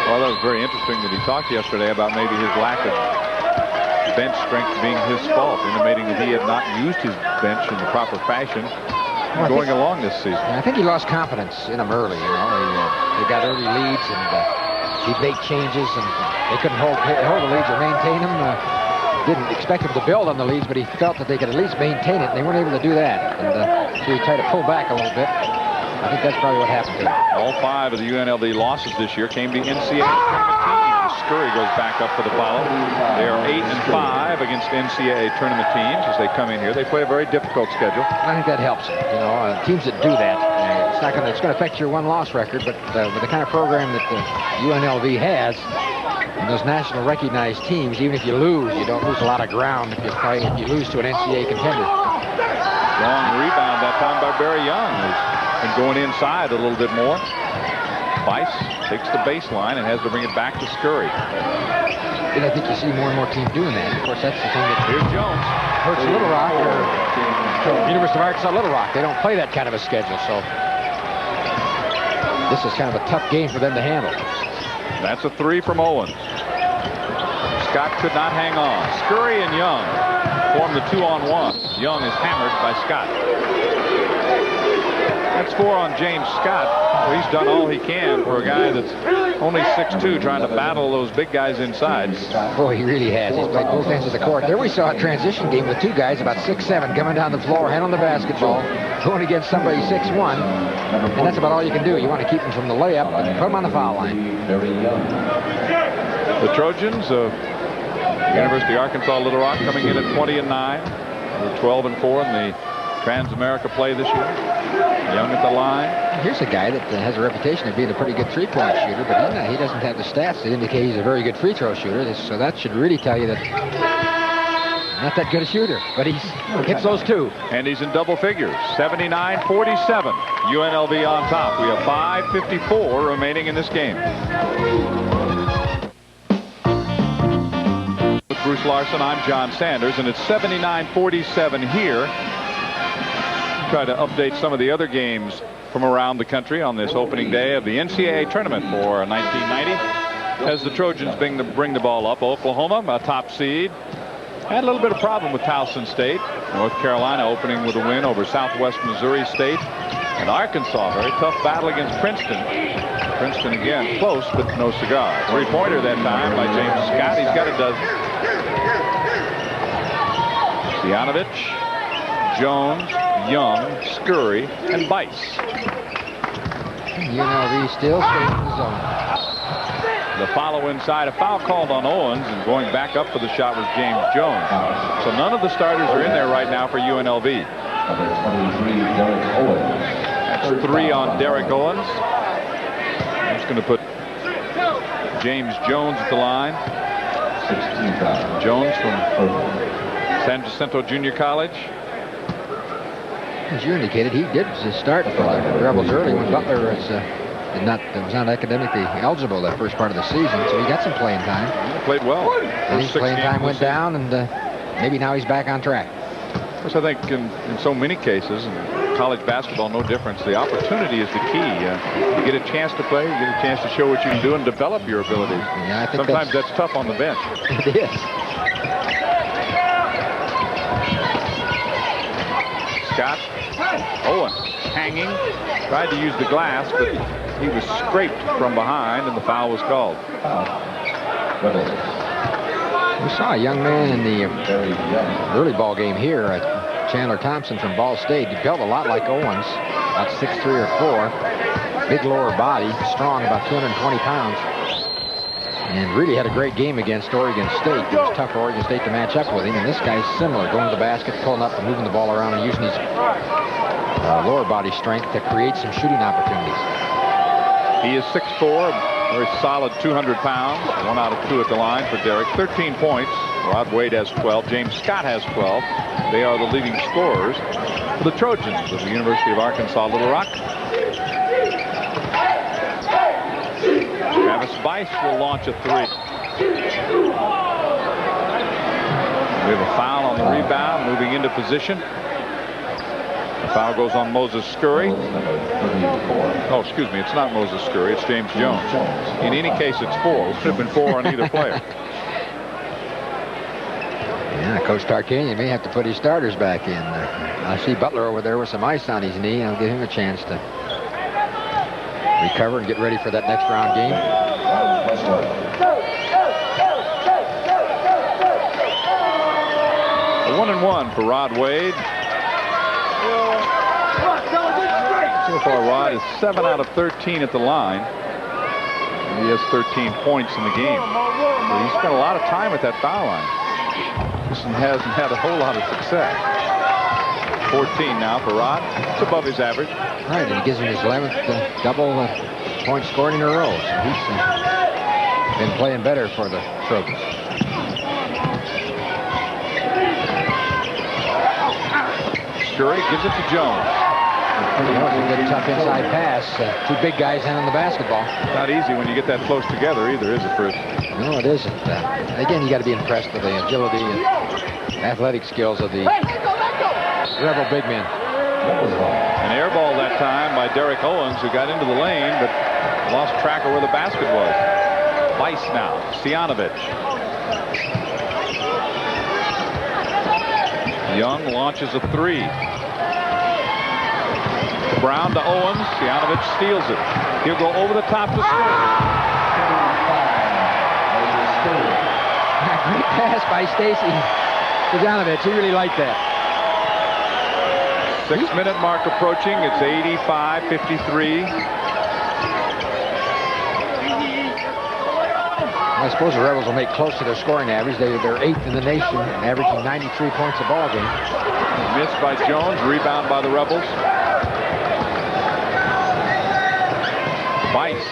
Well, that was very interesting that he talked yesterday about maybe his lack of bench strength being his fault, intimating that he had not used his bench in the proper fashion going along this season. I think he lost confidence in them early. They got early leads and he'd make changes, and they couldn't hold the leads or maintain them. Didn't expect him to build on the leads, but he felt that they could at least maintain it, and they weren't able to do that. And so he tried to pull back a little bit. I think that's probably what happened here. All 5 of the UNLV losses this year came to NCAA tournament teams. Scurry goes back up for the follow. They are 8-5 against NCAA tournament teams as they come in here. They play a very difficult schedule. I think that helps. You know, teams that do that, it's going to affect your win-loss record, but with the kind of program that UNLV has, and those national recognized teams, even if you lose, you don't lose a lot of ground if you lose to an NCAA contender. Long rebound that time by Barry Young, who's been going inside a little bit more. Bice takes the baseline and has to bring it back to Scurry. And I think you see more and more teams doing that. Of course, that's the thing that here's Jones. Hurts Little Rock or University of Arkansas Little Rock. They don't play that kind of a schedule, so this is kind of a tough game for them to handle. That's a 3 from Owens. Scott could not hang on. Scurry and Young form the 2-on-1. Young is hammered by Scott. That's 4 on James Scott. Well, he's done all he can for a guy that's only 6'2", trying to battle those big guys inside. Boy, he really has. He's played both ends of the court. There we saw a transition game with 2 guys about 6'7", coming down the floor, handling the basketball, going against somebody 6'1", and that's about all you can do. You want to keep them from the layup and put them on the foul line. The Trojans of University of Arkansas Little Rock coming in at 20-9. They're 12-4 in the Trans-America play this year. Young at the line. Here's a guy that has a reputation of being a pretty good three-point shooter, but he doesn't have the stats that indicate he's a very good free throw shooter. So that should really tell you that not that good a shooter, but he hits those 2. And he's in double figures. 79-47. UNLV on top. We have 5:54 remaining in this game. With Bruce Larson, I'm John Sanders, and it's 79-47 here. Try to update some of the other games from around the country on this opening day of the NCAA tournament for 1990. As the Trojans bring the ball up, Oklahoma, a top seed, had a little bit of problem with Towson State. North Carolina opening with a win over Southwest Missouri State. And Arkansas, very tough battle against Princeton. Princeton again, close, but no cigar. 3-pointer that time by James Scott. He's got a dozen. Stianovich, Jones, Young, Scurry, and Bice. UNLV still staying in the zone. The follow inside, a foul called on Owens, and going back up for the shot was James Jones. So none of the starters are in there right now for UNLV. Number 23, Derek Owens. That's 3 on Derek Owens. He's going to put James Jones at the line. 16 fouls. Jones from San Jacinto Junior College. As you indicated, he did start for the Rebels early when Butler was not academically eligible that first part of the season, so he got some playing time. He played well. And his playing time went down, and maybe now he's back on track. Of course, I think in so many cases, and college basketball no difference, the opportunity is the key. You get a chance to play, you get a chance to show what you can do and develop your abilities. Yeah, I think sometimes that's tough on the bench. It is. Scott, Owen hanging, tried to use the glass, but he was scraped from behind, and the foul was called. We saw a young man in the early ball game here, Chandler Thompson from Ball State. He built a lot like Owens, about 6'3" or 4. Big lower body, strong, about 220 pounds. And really had a great game against Oregon State. It was tough for Oregon State to match up with him. And this guy's similar, going to the basket, pulling up and moving the ball around and using his lower body strength to create some shooting opportunities. He is 6'4", very solid 200 pounds. 1 out of 2 at the line for Derek. 13 points. Rod Wade has 12. James Scott has 12. They are the leading scorers for the Trojans of the University of Arkansas Little Rock. Travis Bice will launch a 3. We have a foul on the rebound, moving into position. The foul goes on Moses Scurry. Oh, excuse me, it's not Moses Scurry, it's James Jones. In any case, it's 4. It would have been 4 on either player. Yeah, Coach Tarkanian may have to put his starters back in. I see Butler over there with some ice on his knee. I'll give him a chance to recover and get ready for that next round game. A 1-1 for Rod Wade. So far, Rod is 7 out of 13 at the line. He has 13 points in the game. So he spent a lot of time at that foul line. Just hasn't had a whole lot of success. 14 now for Rod. It's above his average. Right, and he gives him his 11th double point scored in a row. So he's been playing better for the Trojans. Scurry gives it to Jones. That was a good tough inside pass. Two big guys handling the basketball. Not easy when you get that close together either, is it, Fritz? No, it isn't. Again, you got to be impressed with the agility and athletic skills of the Rebel big men. An air ball that time by Derek Owens, who got into the lane but lost track of where the basket was. Weiss now. Stianovich. Young launches a three. Brown to Owens. Stianovich steals it. He'll go over the top to score. Great pass by Stacy Stianovich. He really liked that. 6-minute mark approaching. It's 85-53. I suppose the Rebels will make close to their scoring average. They're 8th in the nation, averaging 93 points a ball game. Missed by Jones. Rebound by the Rebels. Weiss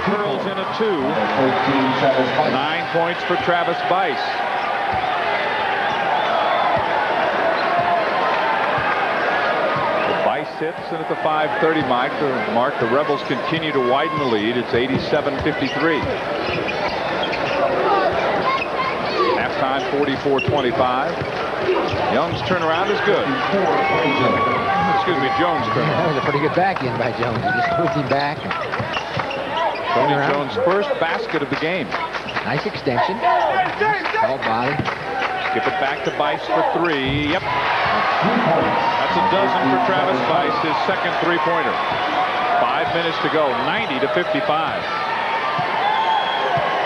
curls in a 2. 9 points for Travis Weiss. Hits, and at the 5:30 mark, the Rebels continue to widen the lead. It's 87-53. Halftime 44-25. Young's turnaround is good. Excuse me, Jones' turnaround. That was a pretty good back in by Jones. He just moved him back. Tony Jones' first basket of the game. Nice extension. All body. Skip it back to Weiss for 3. Yep. That's a dozen for Travis Weiss, his second three-pointer. 5 minutes to go, 90-55.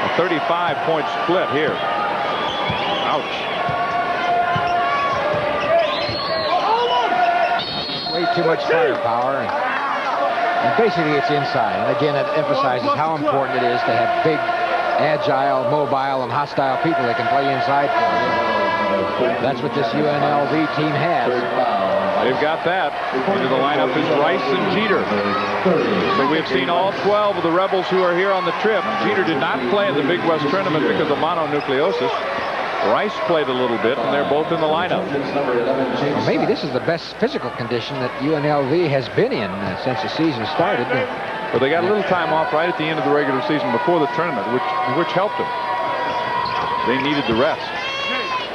A 35-point split here. Ouch. Way too much firepower. And basically it's inside. And again, it emphasizes how important it is to have big, agile, mobile, and hostile people that can play inside for you. That's what this UNLV team has. They've got that. Into the lineup is Rice and Jeter. So we have seen all 12 of the Rebels who are here on the trip. Jeter did not play in the Big West tournament because of mononucleosis. Rice played a little bit, and they're both in the lineup. Well, maybe this is the best physical condition that UNLV has been in since the season started. But they got a little time off right at the end of the regular season before the tournament, which helped them. They needed the rest.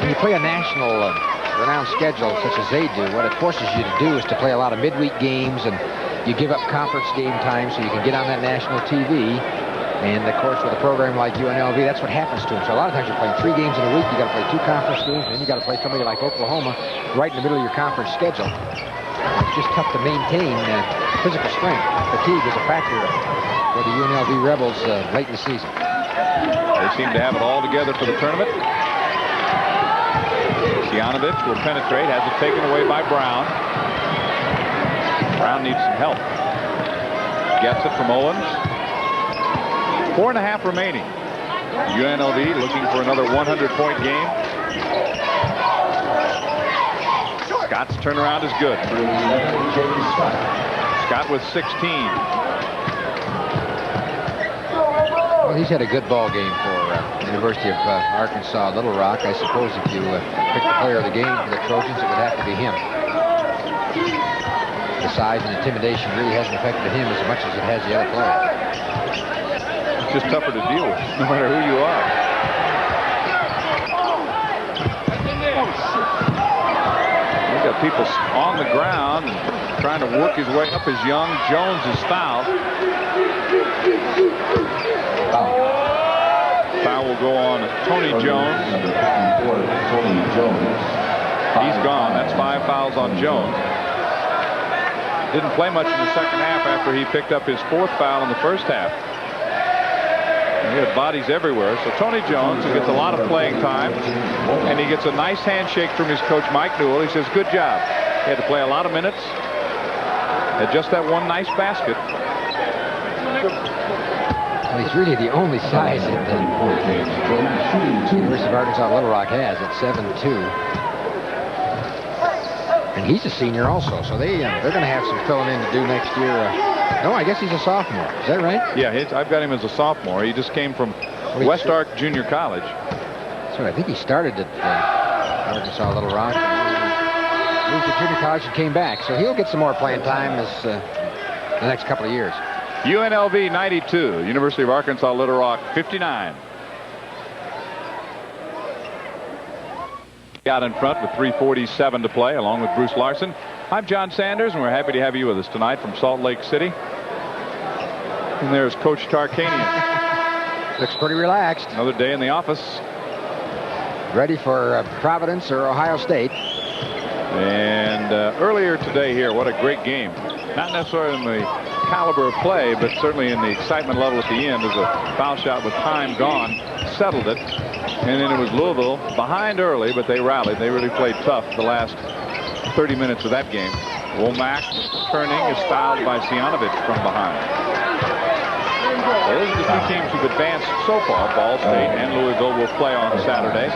When you play a national renowned schedule such as they do, what it forces you to do is to play a lot of midweek games, and you give up conference game time so you can get on that national TV. And of course, with a program like UNLV, that's what happens to them. So a lot of times you're playing 3 games in a week. You got to play 2 conference games, and then you got to play somebody like Oklahoma right in the middle of your conference schedule. It's just tough to maintain physical strength. Fatigue is a factor for the UNLV Rebels late in the season. They seem to have it all together for the tournament. Stianovich will penetrate, has it taken away by Brown. Brown needs some help. Gets it from Owens. 4.5 remaining. UNLV looking for another 100-point game. Scott's turnaround is good. Scott with 16. Well, he's had a good ball game for University of Arkansas Little Rock. I suppose if you pick the player of the game for the Trojans, it would have to be him. The size and intimidation really hasn't affected him as much as it has the other players. It's just tougher to deal with, no matter who you are. He's got people on the ground and trying to work his way up as Young. Jones is fouled. Foul will go on Tony Jones. He's gone. That's 5 fouls on Jones. Didn't play much in the second half after he picked up his 4th foul in the first half. He had bodies everywhere. So Tony Jones, who gets a lot of playing time, and he gets a nice handshake from his coach, Mike Newell. He says, good job. He had to play a lot of minutes. Had just that one nice basket. Well, he's really the only size that the University of Arkansas Little Rock has at 7'2". And he's a senior also, so they're going to have some filling in to do next year. No, I guess he's a sophomore. Is that right? Yeah, I've got him as a sophomore. He just came from West Ark Junior College. So I think he started at Arkansas Little Rock. Moved to junior college and came back, so he'll get some more playing time as the next couple of years. UNLV 92, University of Arkansas Little Rock 59. Out in front with 3:47 to play, along with Bruce Larson. I'm John Sanders, and we're happy to have you with us tonight from Salt Lake City. And there's Coach Tarkanian. Looks pretty relaxed. Another day in the office. Ready for Providence or Ohio State. And earlier today here, what a great game. Not necessarily in the caliber of play, but certainly in the excitement level at the end as a foul shot with time gone settled it. And then it was Louisville behind early, but they rallied. They really played tough the last 30 minutes of that game. Womack turning is fouled by Sianovich from behind. Those are the two teams who've advanced so far. Ball State and Louisville will play on Saturday.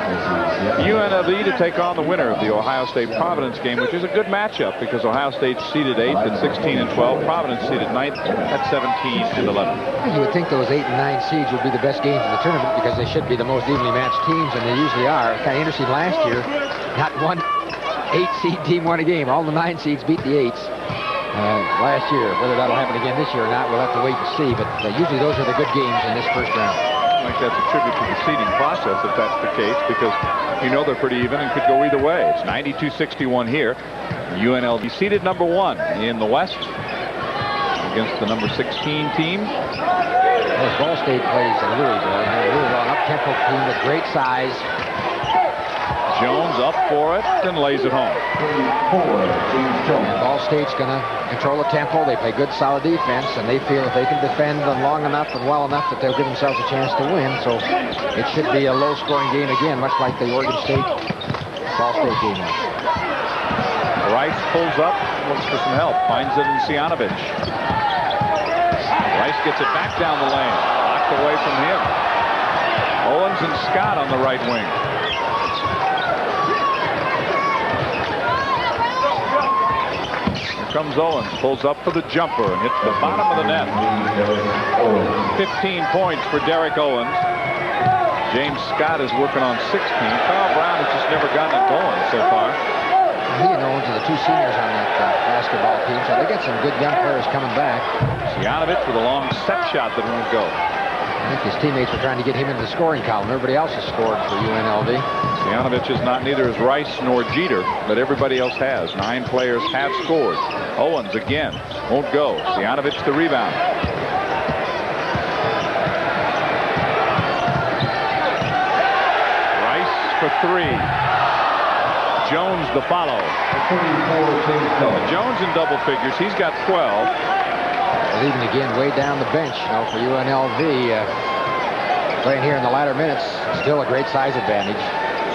UNLV to take on the winner of the Ohio State-Providence game, which is a good matchup because Ohio State seeded 8th at 16 and 12. Providence seeded 9th at 17 and 11. You would think those 8 and 9 seeds would be the best games in the tournament because they should be the most evenly matched teams, and they usually are. Kind of interesting last year, not one 8-seed team won a game. All the 9 seeds beat the 8s. Last year. Whether that'll happen again this year or not, we'll have to wait and see. But usually those are the good games in this first round. I think that's a tribute to the seeding process if that's the case, because you know they're pretty even and could go either way. It's 92-61 here. UNLV seeded number 1 in the West against the number 16 team. As Ball State plays in Louisville, Louisville, an up-tempo team with great size. Jones up for it and lays it home. And Ball State's going to control the tempo. They play good, solid defense, and they feel if they can defend them long enough and well enough that they'll give themselves a chance to win. So it should be a low-scoring game again, much like the Oregon State-Ball State game. Rice pulls up, looks for some help, finds it in Sianovich. Rice gets it back down the lane, knocked away from him. Owens and Scott on the right wing. Comes Owens, pulls up for the jumper and hits the bottom of the net. 15 points for Derek Owens. James Scott is working on 16. Carl Brown has just never gotten it going so far. He and Owens are the two seniors on that basketball team, so they got some good young players coming back. Sianovich with a long set shot that won't go. I think his teammates were trying to get him into the scoring column. Everybody else has scored for UNLV. Sianovich is not neither as Rice nor Jeter, but everybody else has. 9 players have scored. Owens again won't go. Sianovich the rebound. Rice for 3. Jones the follow. Jones in double figures. He's got 12. Well, even again, way down the bench, for UNLV, playing here in the latter minutes, still a great size advantage.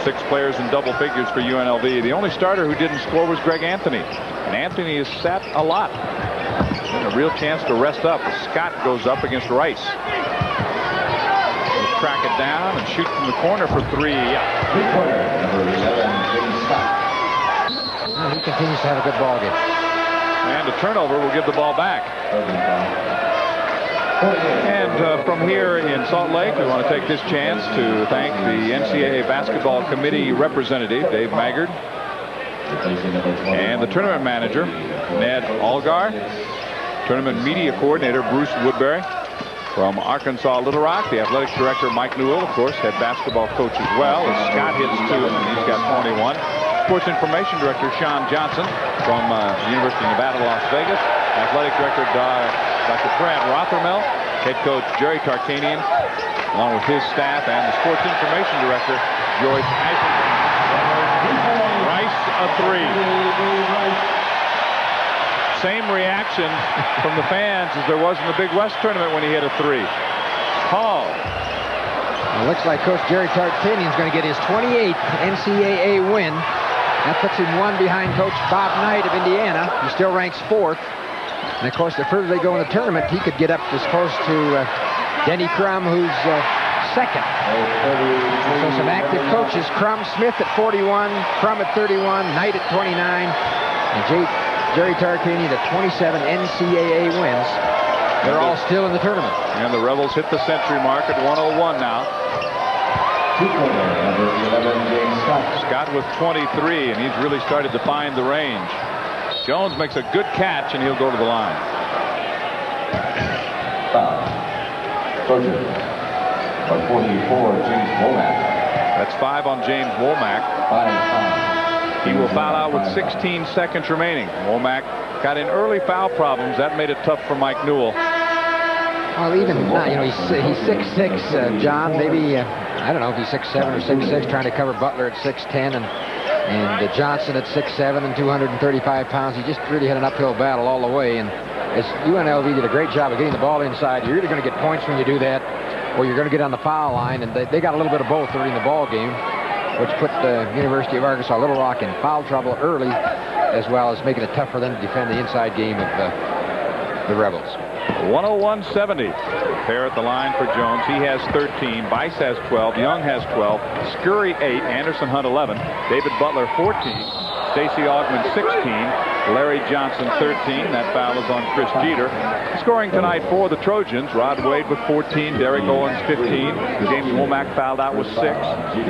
6 players in double figures for UNLV. The only starter who didn't score was Greg Anthony. And Anthony has sat a lot. And a real chance to rest up as Scott goes up against Rice. He'll track it down and shoot from the corner for 3. Yeah. Well, he continues to have a good ball game. And a turnover will give the ball back. And from here in Salt Lake, we want to take this chance to thank the NCAA Basketball Committee representative, Dave Maggard, and the tournament manager, Ned Algar, tournament media coordinator, Bruce Woodbury, from Arkansas Little Rock, the athletic director, Mike Newell, of course, head basketball coach as well, as Scott hits 2, and he's got 21. Sports Information Director Sean Johnson from the University of Nevada, Las Vegas. Athletic Director Dr. Brad Rothermel. Head Coach Jerry Tarkanian, along with his staff, and the Sports Information Director Joyce Eisenberg. Rice a 3. Same reaction from the fans as there was in the Big West tournament when he hit a 3. Hall. It looks like Coach Jerry Tarkanian is going to get his 28th NCAA win. That puts him 1 behind Coach Bob Knight of Indiana. He still ranks 4th. And, of course, the further they go in the tournament, he could get up as close to Denny Crum, who's second. So some active coaches. Crum, Smith at 41, Crum at 31, Knight at 29, and Jerry Tarkanian at 27 NCAA wins. They're all still in the tournament. And the Rebels hit the century mark at 101 now. Scott with 23, and he's really started to find the range. Jones makes a good catch, and he'll go to the line. On 44, James Womack. That's 5 on James Womack. 5. He will foul out with 16 seconds remaining. Womack got in early foul problems. That made it tough for Mike Newell. Well, even now, you know, he's 6'6", John. Maybe, I don't know if he's 6'7" or 6'6", trying to cover Butler at 6'10", and Johnson at 6'7" and 235 pounds. He just really had an uphill battle all the way. And as UNLV did a great job of getting the ball inside, you're either going to get points when you do that, or you're going to get on the foul line. And they got a little bit of both early in the ball game, which put the University of Arkansas Little Rock in foul trouble early, as well as making it tough for them to defend the inside game of the Rebels. 101-70. Pair at the line for Jones. He has 13. Bice has 12. Young has 12. Scurry 8. Anderson Hunt 11. David Butler 14. Stacey Augman 16. Larry Johnson 13. That foul is on Chris Jeter. Scoring tonight for the Trojans. Rod Wade with 14. Derek Owens 15. James Womack fouled out with 6.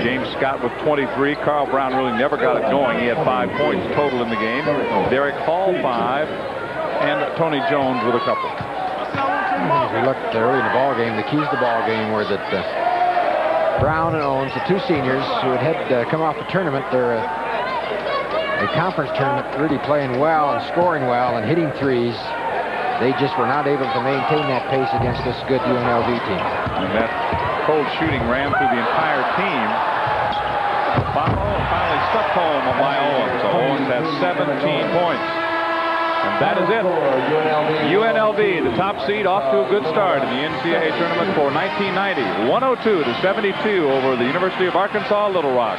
James Scott with 23. Carl Brown really never got it going. He had 5 points total in the game. Derek Hall 5. And Tony Jones with a couple. As we looked early in the ball game, the keys to the ball game were that Brown and Owens, the 2 seniors who had come off the tournament, they're a conference tournament, really playing well and scoring well and hitting threes. They just were not able to maintain that pace against this good UNLV team. And that cold shooting ran through the entire team. Finally stuck home by Owens. So Owens has 17 points. And that is it. UNLV, the top seed, off to a good start in the NCAA tournament for 1990. 102-72 over the University of Arkansas Little Rock.